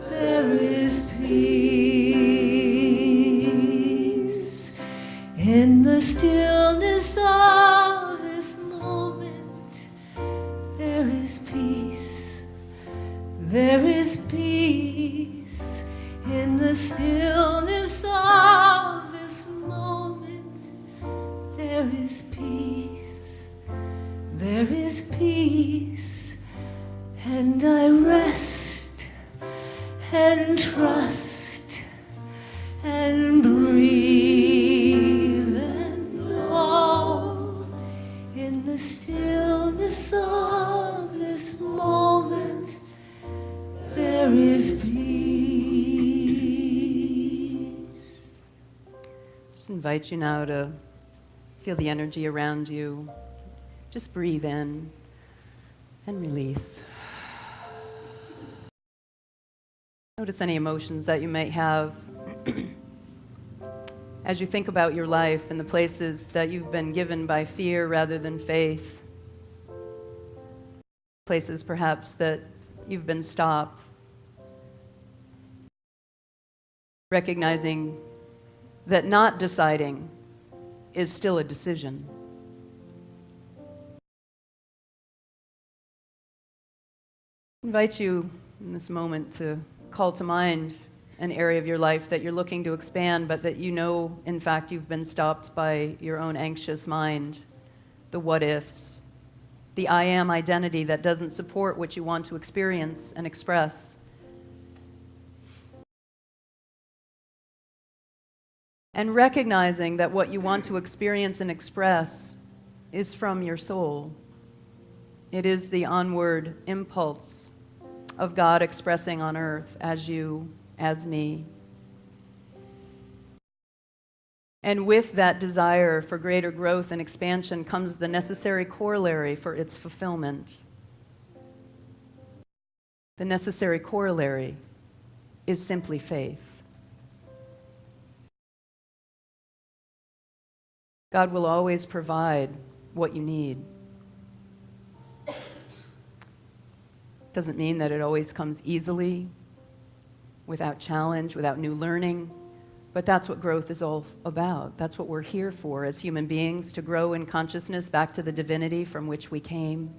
there is peace. In the stillness of this moment, there is peace. There is peace. In the stillness of this moment, there is peace. There is peace. And I rest and trust and breathe and know. In the stillness of this moment, there is peace. Just invite you now to feel the energy around you. Just breathe in and release. Notice any emotions that you might have as you think about your life and the places that you've been given by fear rather than faith. Places perhaps that you've been stopped. Recognizing that not deciding is still a decision. I invite you in this moment to call to mind an area of your life that you're looking to expand, but that you know, in fact, you've been stopped by your own anxious mind, the what ifs, the I am identity that doesn't support what you want to experience and express. And recognizing that what you want to experience and express is from your soul. It is the onward impulse of God expressing on earth as you, as me. And with that desire for greater growth and expansion comes the necessary corollary for its fulfillment. The necessary corollary is simply faith. God will always provide what you need. Doesn't mean that it always comes easily, without challenge, without new learning, but that's what growth is all about. That's what we're here for as human beings, to grow in consciousness back to the divinity from which we came.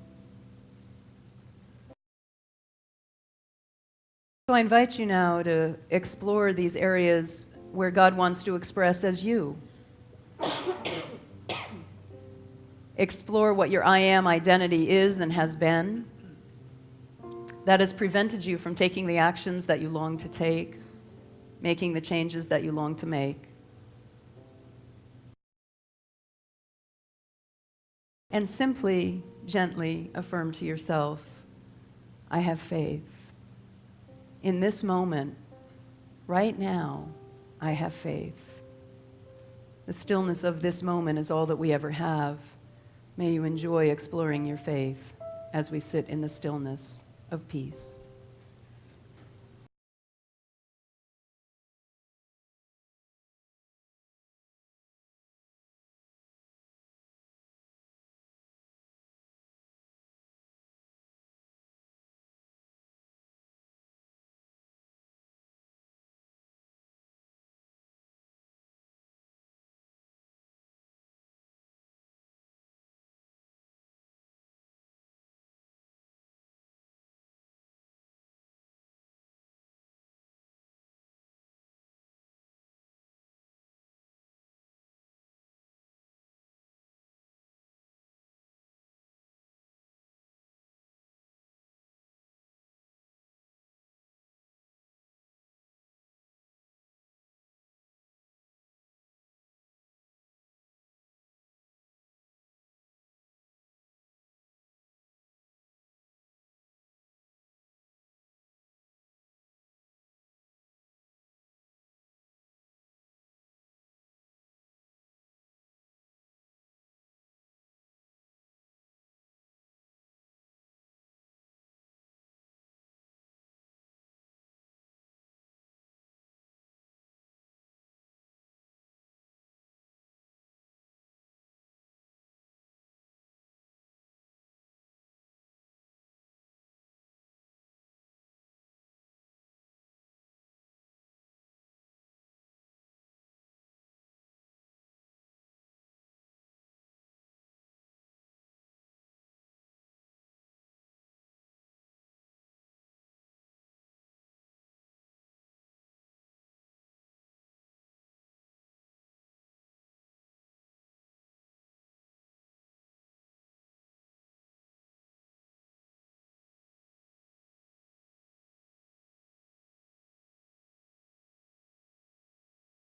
So I invite you now to explore these areas where God wants to express as you. Explore what your I am identity is and has been. That has prevented you from taking the actions that you long to take, making the changes that you long to make. And simply, gently affirm to yourself, I have faith. In this moment, right now, I have faith. The stillness of this moment is all that we ever have. May you enjoy exploring your faith as we sit in the stillness of peace.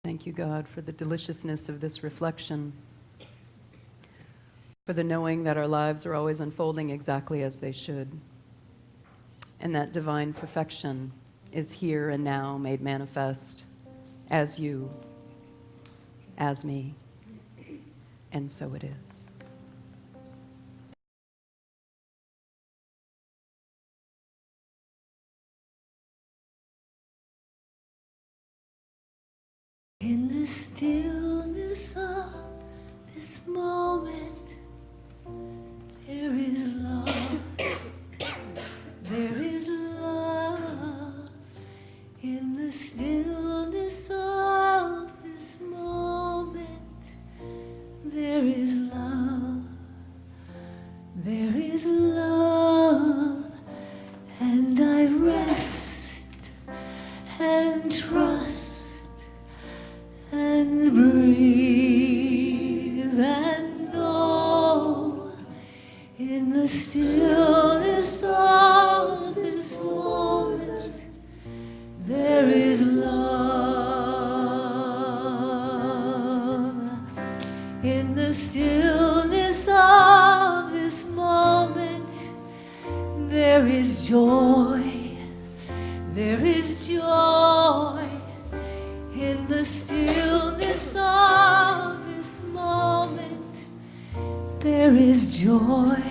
Thank you, God, for the deliciousness of this reflection, for the knowing that our lives are always unfolding exactly as they should, and that divine perfection is here and now made manifest as you, as me, and so it is. In the stillness of this moment, there is love. There is love. In the stillness of this moment, there is love. There is love. And I rest and trust and breathe and know in the stillness of this moment there is love. In the stillness of this moment there is joy. There is joy. In the stillness of this moment, there is joy.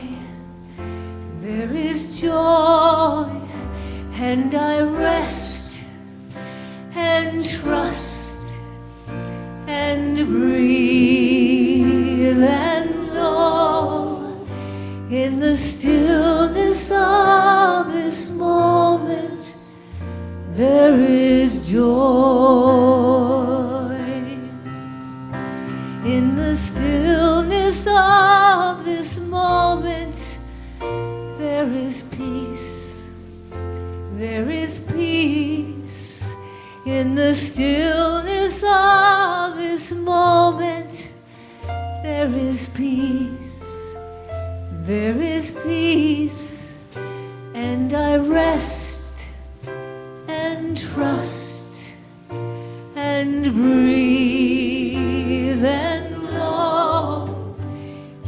There is joy, and I rest and trust and breathe. and know in the stillness of this moment there is joy. In the stillness of this moment there is peace. There is peace. In the stillness of this moment there is peace. There is peace. And I rest and trust and breathe and know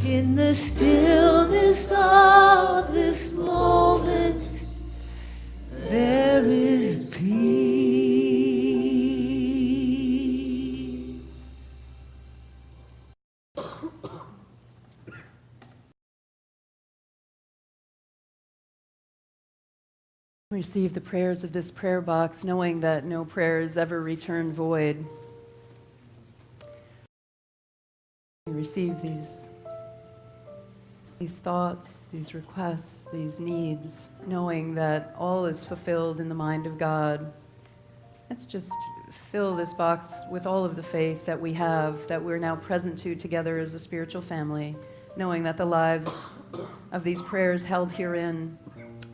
in the stillness of this moment there is peace. Receive the prayers of this prayer box, knowing that no prayer is ever returned void. We receive these thoughts, these requests, these needs, knowing that all is fulfilled in the mind of God. Let's just fill this box with all of the faith that we have, that we're now present to together as a spiritual family, knowing that the lives of these prayers held herein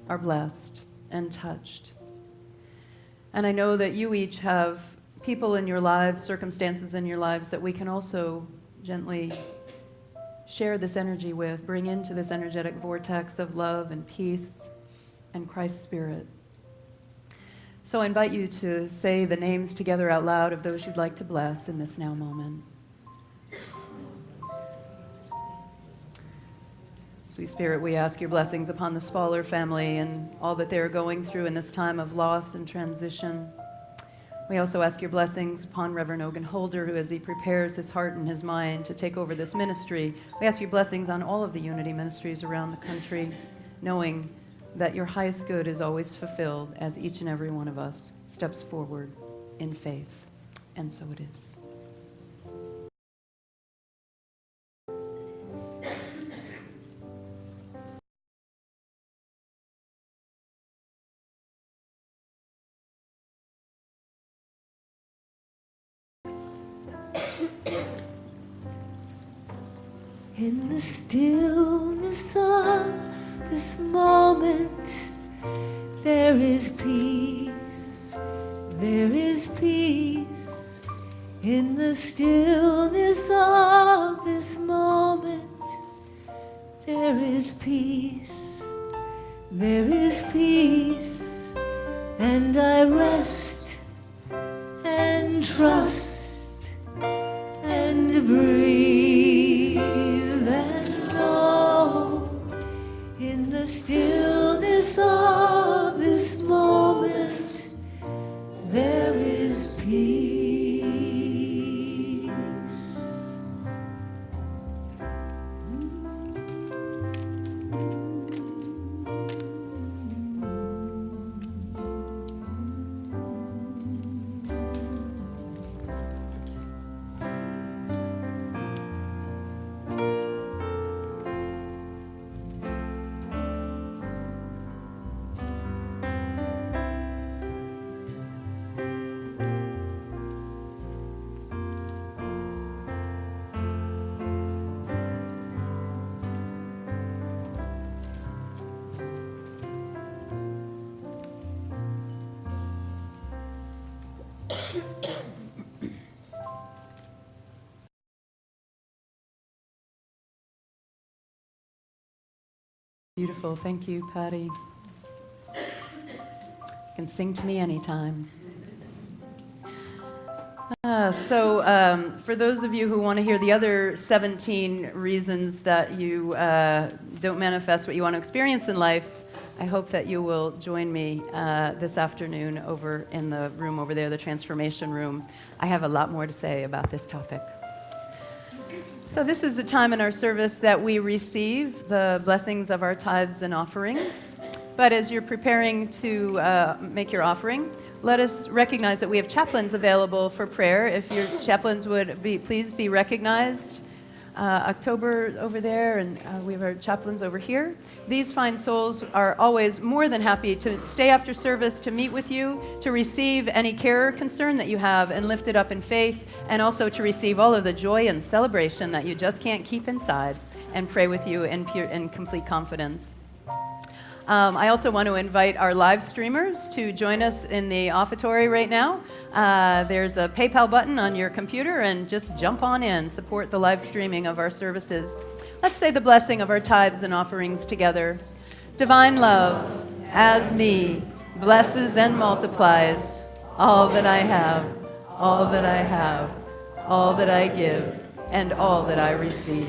are blessed and touched. And I know that you each have people in your lives, circumstances in your lives that we can also gently share this energy with, bring into this energetic vortex of love and peace and Christ's Spirit. So I invite you to say the names together out loud of those you'd like to bless in this now moment. Sweet Spirit, we ask your blessings upon the Spaller family and all that they are going through in this time of loss and transition. We also ask your blessings upon Reverend Ogun Holder, who as he prepares his heart and his mind to take over this ministry, we ask your blessings on all of the Unity ministries around the country, knowing that your highest good is always fulfilled as each and every one of us steps forward in faith. And so it is. In the stillness of this moment, there is peace. There is peace. In the stillness of this moment, there is peace. There is peace. And I rest and trust and breathe and know in the stillness of this moment there is peace. Beautiful. Thank you, Patti. You can sing to me anytime. For those of you who want to hear the other 17 reasons that you don't manifest what you want to experience in life, I hope that you will join me this afternoon over in the room over there, the transformation room. I have a lot more to say about this topic. So this is the time in our service that we receive the blessings of our tithes and offerings. But as you're preparing to make your offering, let us recognize that we have chaplains available for prayer. If your chaplains would please be recognized. October over there, and we have our chaplains over here. These fine souls are always more than happy to stay after service to meet with you, to receive any care or concern that you have and lift it up in faith, and also to receive all of the joy and celebration that you just can't keep inside and pray with you in complete confidence. I also want to invite our live streamers to join us in the offertory right now. There's a PayPal button on your computer, and just jump on in, support the live streaming of our services. Let's say the blessing of our tithes and offerings together. Divine love, as me, blesses and multiplies all that I have, all that I have, all that I give, and all that I receive.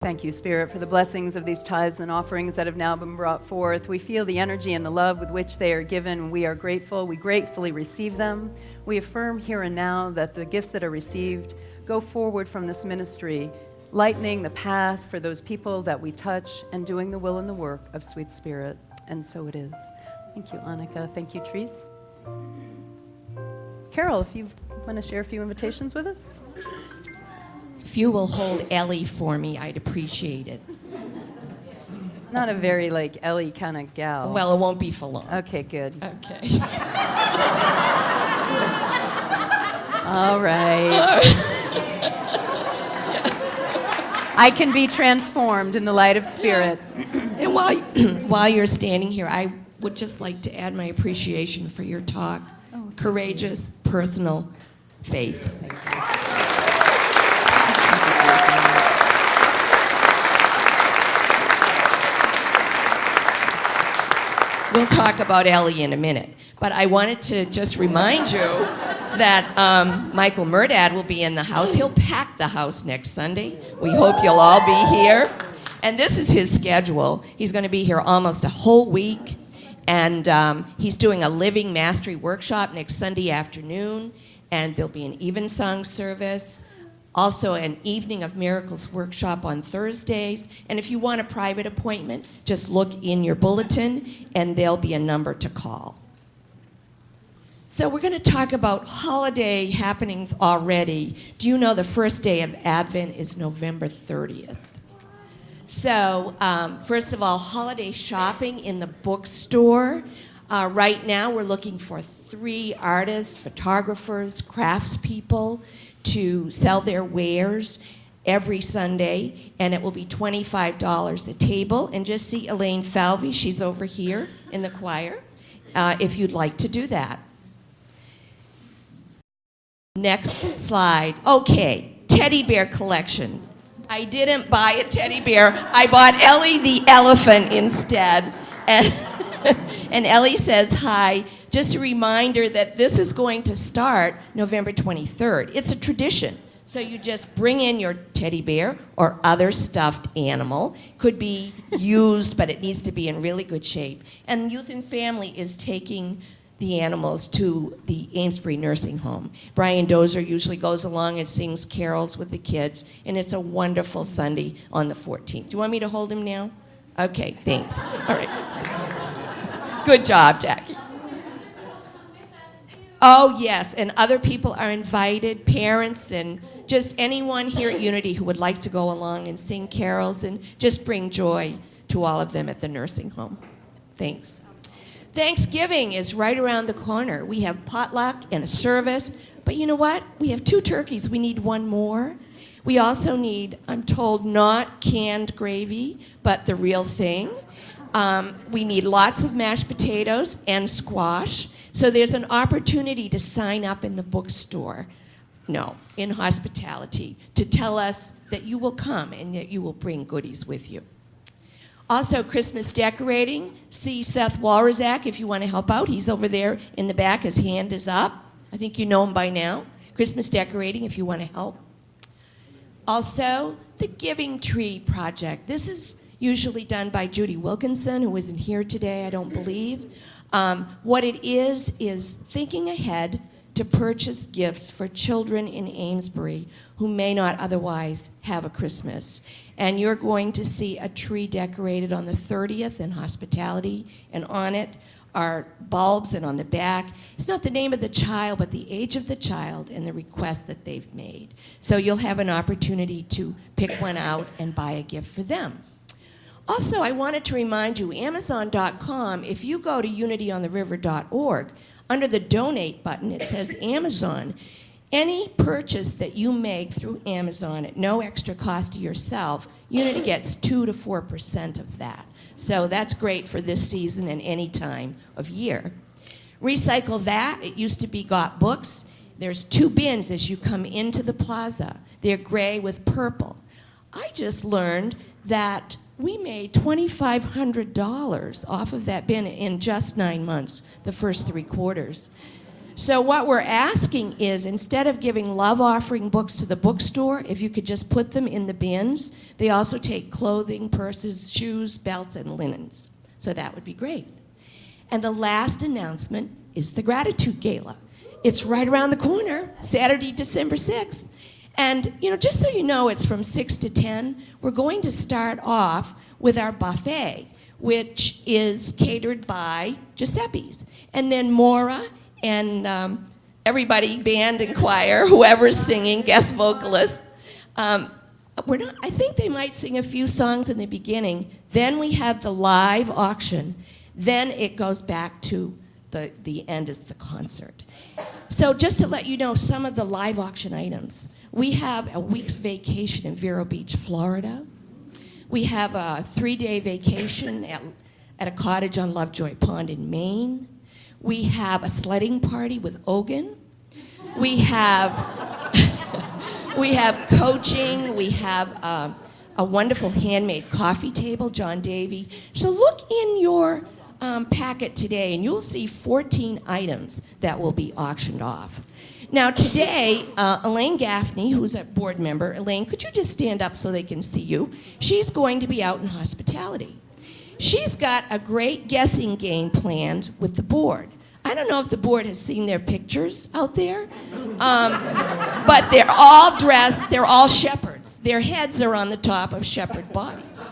Thank you, Spirit, for the blessings of these tithes and offerings that have now been brought forth. We feel the energy and the love with which they are given. We are grateful. We gratefully receive them. We affirm here and now that the gifts that are received go forward from this ministry, lightening the path for those people that we touch and doing the will and the work of Sweet Spirit. And so it is. Thank you, Annika. Thank you, Therese. Carol, if you want to share a few invitations with us. If you will hold Ellie for me, I'd appreciate it. Not a very, Ellie kind of gal. Well, it won't be for long. Okay, good. Okay. All right. I can be transformed in the light of Spirit. And while you're standing here, I would just like to add my appreciation for your talk. Courageous, personal faith. We'll talk about Ellie in a minute. But I wanted to just remind you that Michael Murdad will be in the house. He'll pack the house next Sunday. We hope you'll all be here. And this is his schedule. He's going to be here almost a whole week. And he's doing a living mastery workshop next Sunday afternoon. And there'll be an evensong service. Also, an Evening of Miracles workshop on Thursdays. And if you want a private appointment, just look in your bulletin, and there'll be a number to call. So we're going to talk about holiday happenings already. Do you know the first day of Advent is November 30th? So, first of all, holiday shopping in the bookstore. Right now, we're looking for 3 artists, photographers, craftspeople to sell their wares every Sunday, and it will be $25 a table. And just see Elaine Falvey, she's over here in the choir, if you'd like to do that. Next slide. Okay, teddy bear collection. I didn't buy a teddy bear. I bought Ellie the elephant instead. And, and Ellie says hi. Just a reminder that this is going to start November 23rd. It's a tradition. So you just bring in your teddy bear or other stuffed animal. Could be used, but it needs to be in really good shape. And Youth and Family is taking the animals to the Amesbury Nursing Home. Brian Dozer usually goes along and sings carols with the kids, and it's a wonderful Sunday on the 14th. Do you want me to hold him now? Okay, thanks. All right. Good job, Jackie. Oh, yes, and other people are invited, parents and just anyone here at Unity who would like to go along and sing carols and just bring joy to all of them at the nursing home. Thanks. Thanksgiving is right around the corner. We have potluck and a service, but you know what? We have 2 turkeys. We need 1 more. We also need, I'm told, not canned gravy, but the real thing. We need lots of mashed potatoes and squash. So there's an opportunity to sign up in the bookstore, in hospitality, to tell us that you will come and that you will bring goodies with you. Also, Christmas decorating. See Seth Walrazak if you want to help out. He's over there in the back. His hand is up. I think you know him by now. Christmas decorating if you want to help. Also, the Giving Tree Project. This is usually done by Judy Wilkinson, who isn't here today, I don't believe. What it is thinking ahead to purchase gifts for children in Amesbury who may not otherwise have a Christmas. And you're going to see a tree decorated on the 30th in hospitality, and on it are bulbs, and on the back, it's not the name of the child, but the age of the child and the request that they've made. So you'll have an opportunity to pick one out and buy a gift for them. Also, I wanted to remind you, Amazon.com, if you go to unityontheriver.org, under the donate button, it says Amazon. Any purchase that you make through Amazon at no extra cost to yourself, Unity gets 2 to 4% of that. So that's great for this season and any time of year. Recycle that. It used to be Got Books. There's 2 bins as you come into the plaza. They're gray with purple. I just learned that we made $2,500 off of that bin in just 9 months, the first 3 quarters. So what we're asking is, instead of giving love offering books to the bookstore, if you could just put them in the bins. They also take clothing, purses, shoes, belts, and linens. So that would be great. And the last announcement is the Gratitude Gala. It's right around the corner, Saturday, December 6th. And, just so you know, it's from 6 to 10. We're going to start off with our buffet, which is catered by Giuseppe's. And then Maura and everybody, band and choir, whoever's singing, guest vocalists. I think they might sing a few songs in the beginning. Then we have the live auction. Then it goes back to the end is the concert. So just to let you know some of the live auction items. We have a week's vacation in Vero Beach, Florida. We have a 3-day vacation at a cottage on Lovejoy Pond in Maine. We have a sledding party with Ogun. We have we have coaching. We have a wonderful handmade coffee table, John Davy. So look in your packet today, and you'll see 14 items that will be auctioned off. Now today, Elaine Gaffney, who's a board member, Elaine, could you just stand up so they can see you? She's going to be out in hospitality. She's got a great guessing game planned with the board. I don't know if the board has seen their pictures out there, but they're all dressed, they're all shepherds. Their heads are on the top of shepherd bodies.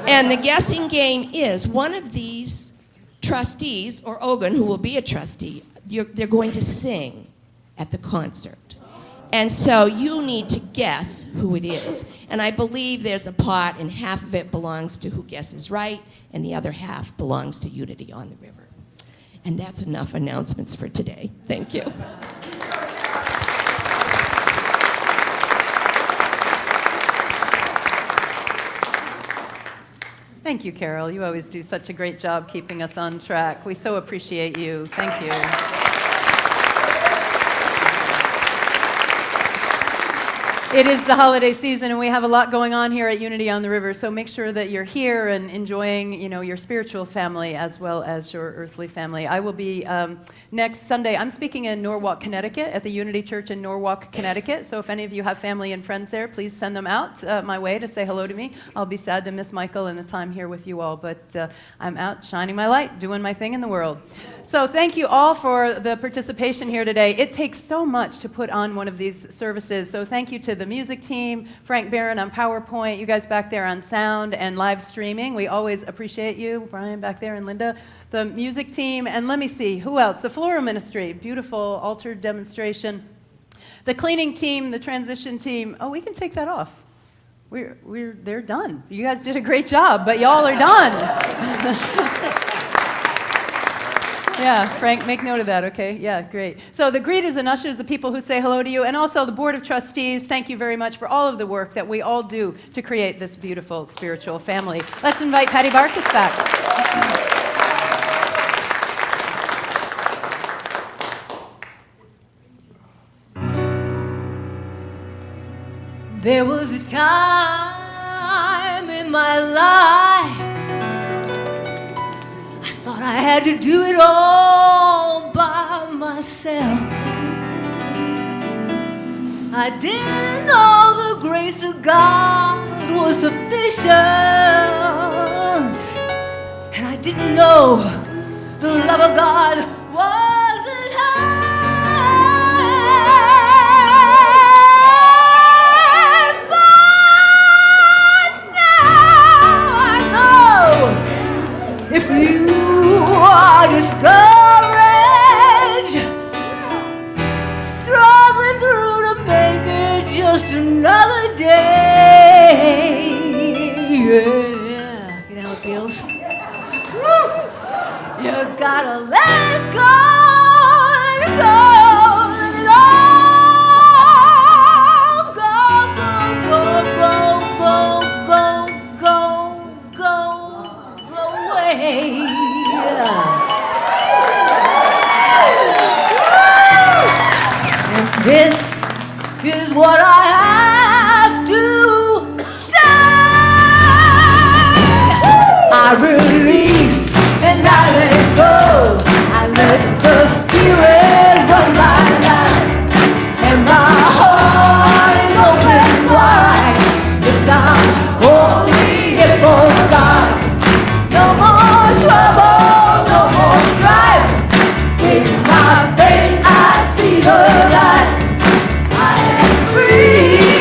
And the guessing game is one of these trustees, or Ogun, who will be a trustee, they're going to sing at the concert. And so you need to guess who it is. And I believe there's a pot, and half of it belongs to who guesses right, and the other half belongs to Unity on the River. And that's enough announcements for today. Thank you. Thank you, Carol. You always do such a great job keeping us on track. We so appreciate you. Thank you. It is the holiday season, and we have a lot going on here at Unity on the River, so make sure that you're here and enjoying, your spiritual family as well as your earthly family. I will be next Sunday. I'm speaking in Norwalk, Connecticut, at the Unity Church in Norwalk, Connecticut, so if any of you have family and friends there, please send them out my way to say hello to me. I'll be sad to miss Michael and the time here with you all, but I'm out shining my light, doing my thing in the world. So thank you all for the participation here today. It takes so much to put on one of these services, so thank you to the music team, Frank Barron on PowerPoint, you guys back there on sound and live streaming. We always appreciate you, Brian back there and Linda, the music team, and let me see, who else? The floral ministry, beautiful altar demonstration. The cleaning team, the transition team. Oh, we can take that off. They're done. You guys did a great job, but y'all are done. Yeah, Frank, make note of that, okay? Yeah, great. So the greeters and ushers, the people who say hello to you, and also the Board of Trustees, thank you very much for all of the work that we all do to create this beautiful spiritual family. Let's invite Patti Barkas back. There was a time in my life I thought I had to do it all by myself. I didn't know the grace of God was sufficient, and I didn't know the love of God wasn't enough. But now I know if you are discouraged, struggling through to make it just another day. Yeah, you know how it feels? You gotta let it go, let it go, let it all go away. And this is what I have to say. I release and I let go. I let the Spirit run my life, and my heart is open wide. Yes, I'm only here for God. No more trouble, no more strife. With my faith I see the light. I am free.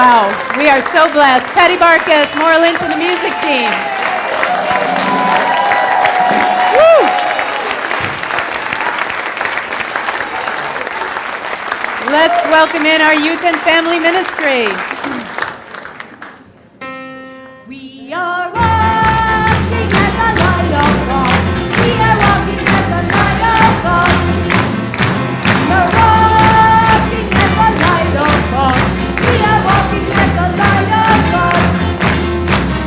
Wow, we are so blessed. Patti, Barkas, Maura Lynch, and the music team. Woo! Let's welcome in our youth and family ministry. We are walking at the light of God. We are walking at the light of God. We are walking at the light of God. We are walking at the light of God.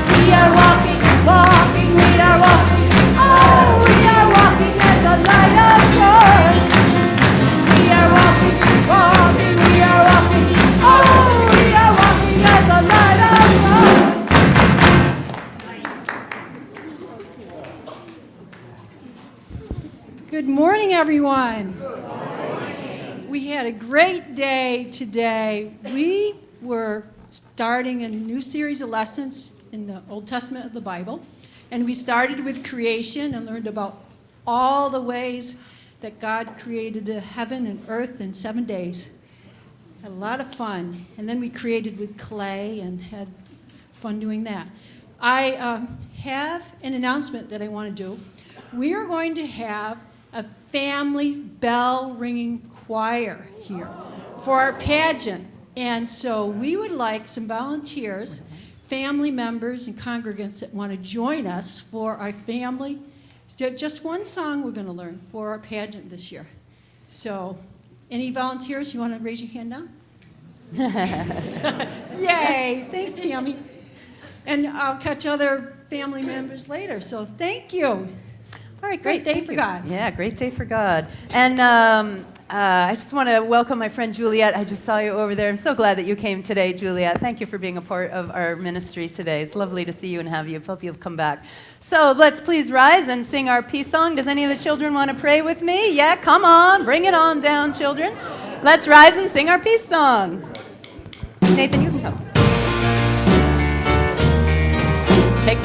We are walking, walking, we are walking. Oh, we are walking at the light of God. We are walking, walking, we are walking. Oh, we are walking at the light of God. Good morning, everyone. We had a great day today. We were starting a new series of lessons in the Old Testament of the Bible, and we started with creation and learned about all the ways that God created the heaven and earth in 7 days. Had a lot of fun. And then we created with clay and had fun doing that. I have an announcement that I want to do. We are going to have a family bell ringing choir here for our pageant. And so we would like some volunteers, family members and congregants that want to join us for our family. Just one song we're going to learn for our pageant this year. So any volunteers, you want to raise your hand now? Yay, thanks, Tammy. And I'll catch other family members later. So thank you. All right, Great day thank for you. God. Yeah, great day for God. And I just want to welcome my friend Juliet. I just saw you over there. I'm so glad that you came today, Juliet. Thank you for being a part of our ministry today. It's lovely to see you and have you. Hope you'll come back. So let's please rise and sing our peace song. Does any of the children want to pray with me? Yeah, come on. Bring it on down, children. Let's rise and sing our peace song. Nathan, you can come. Take.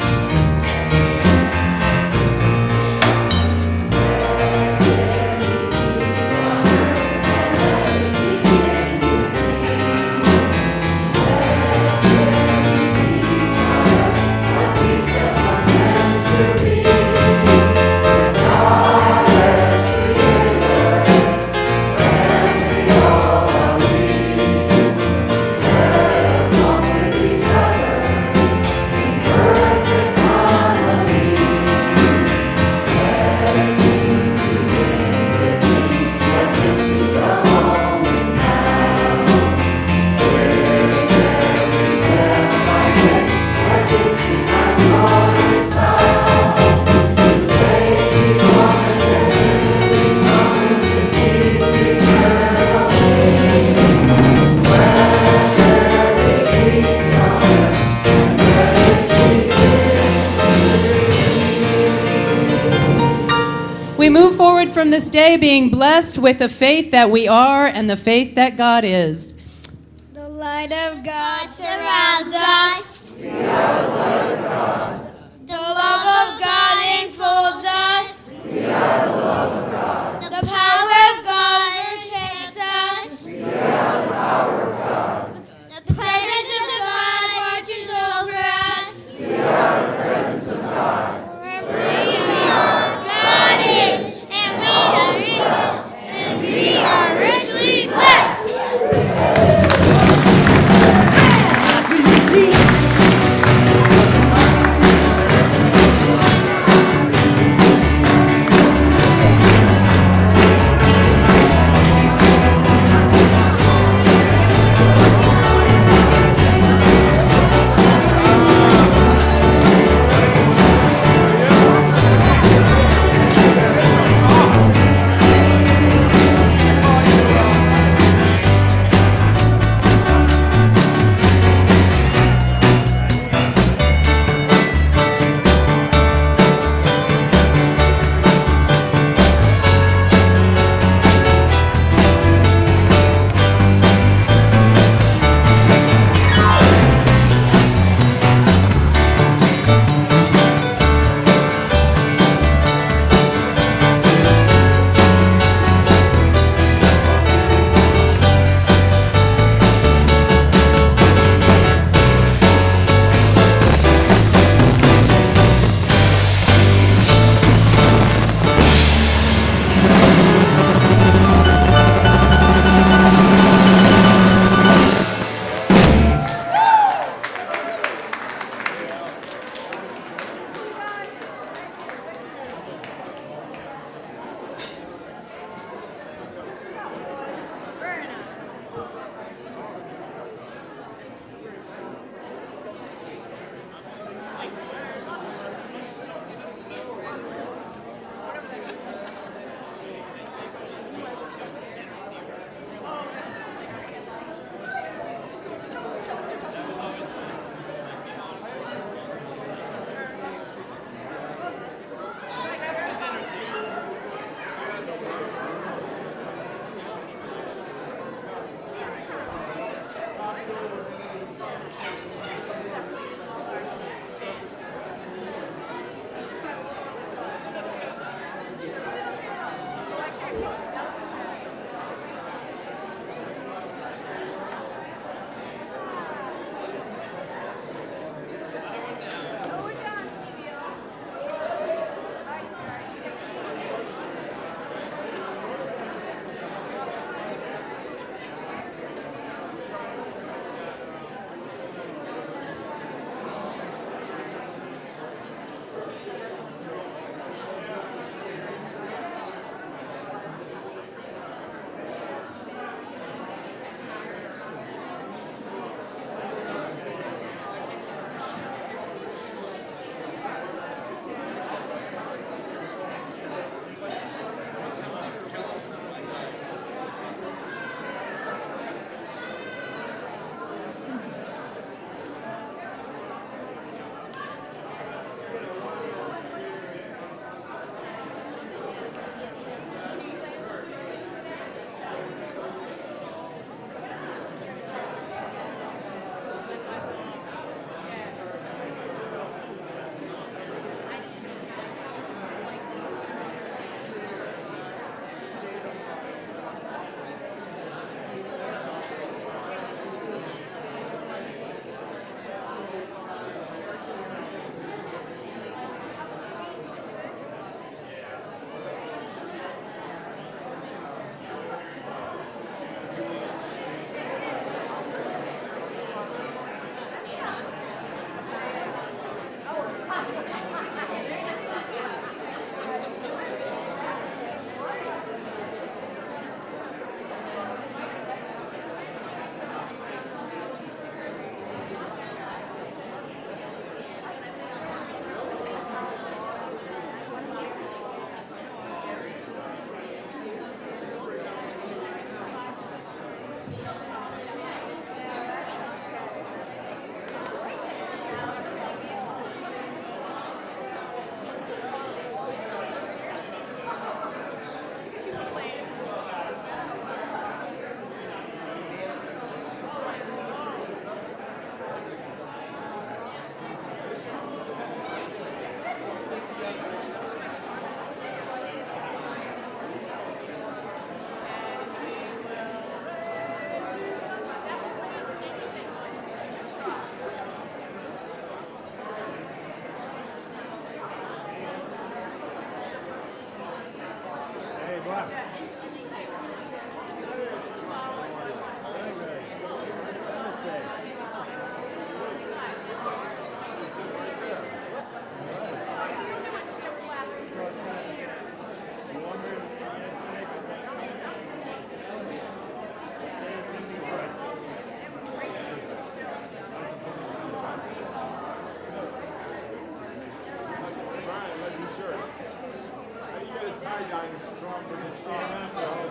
We move forward from this day being blessed with the faith that we are and the faith that God is. The light of God surrounds us. We are the light of God. The love of God enfolds us. We are the love of God. The power of God protects us. We are the power of God. The presence of God watches over us. We are the presence of God. Wherever we are, God is, and we are real, and we are richly blessed. tie-dye from the stand up.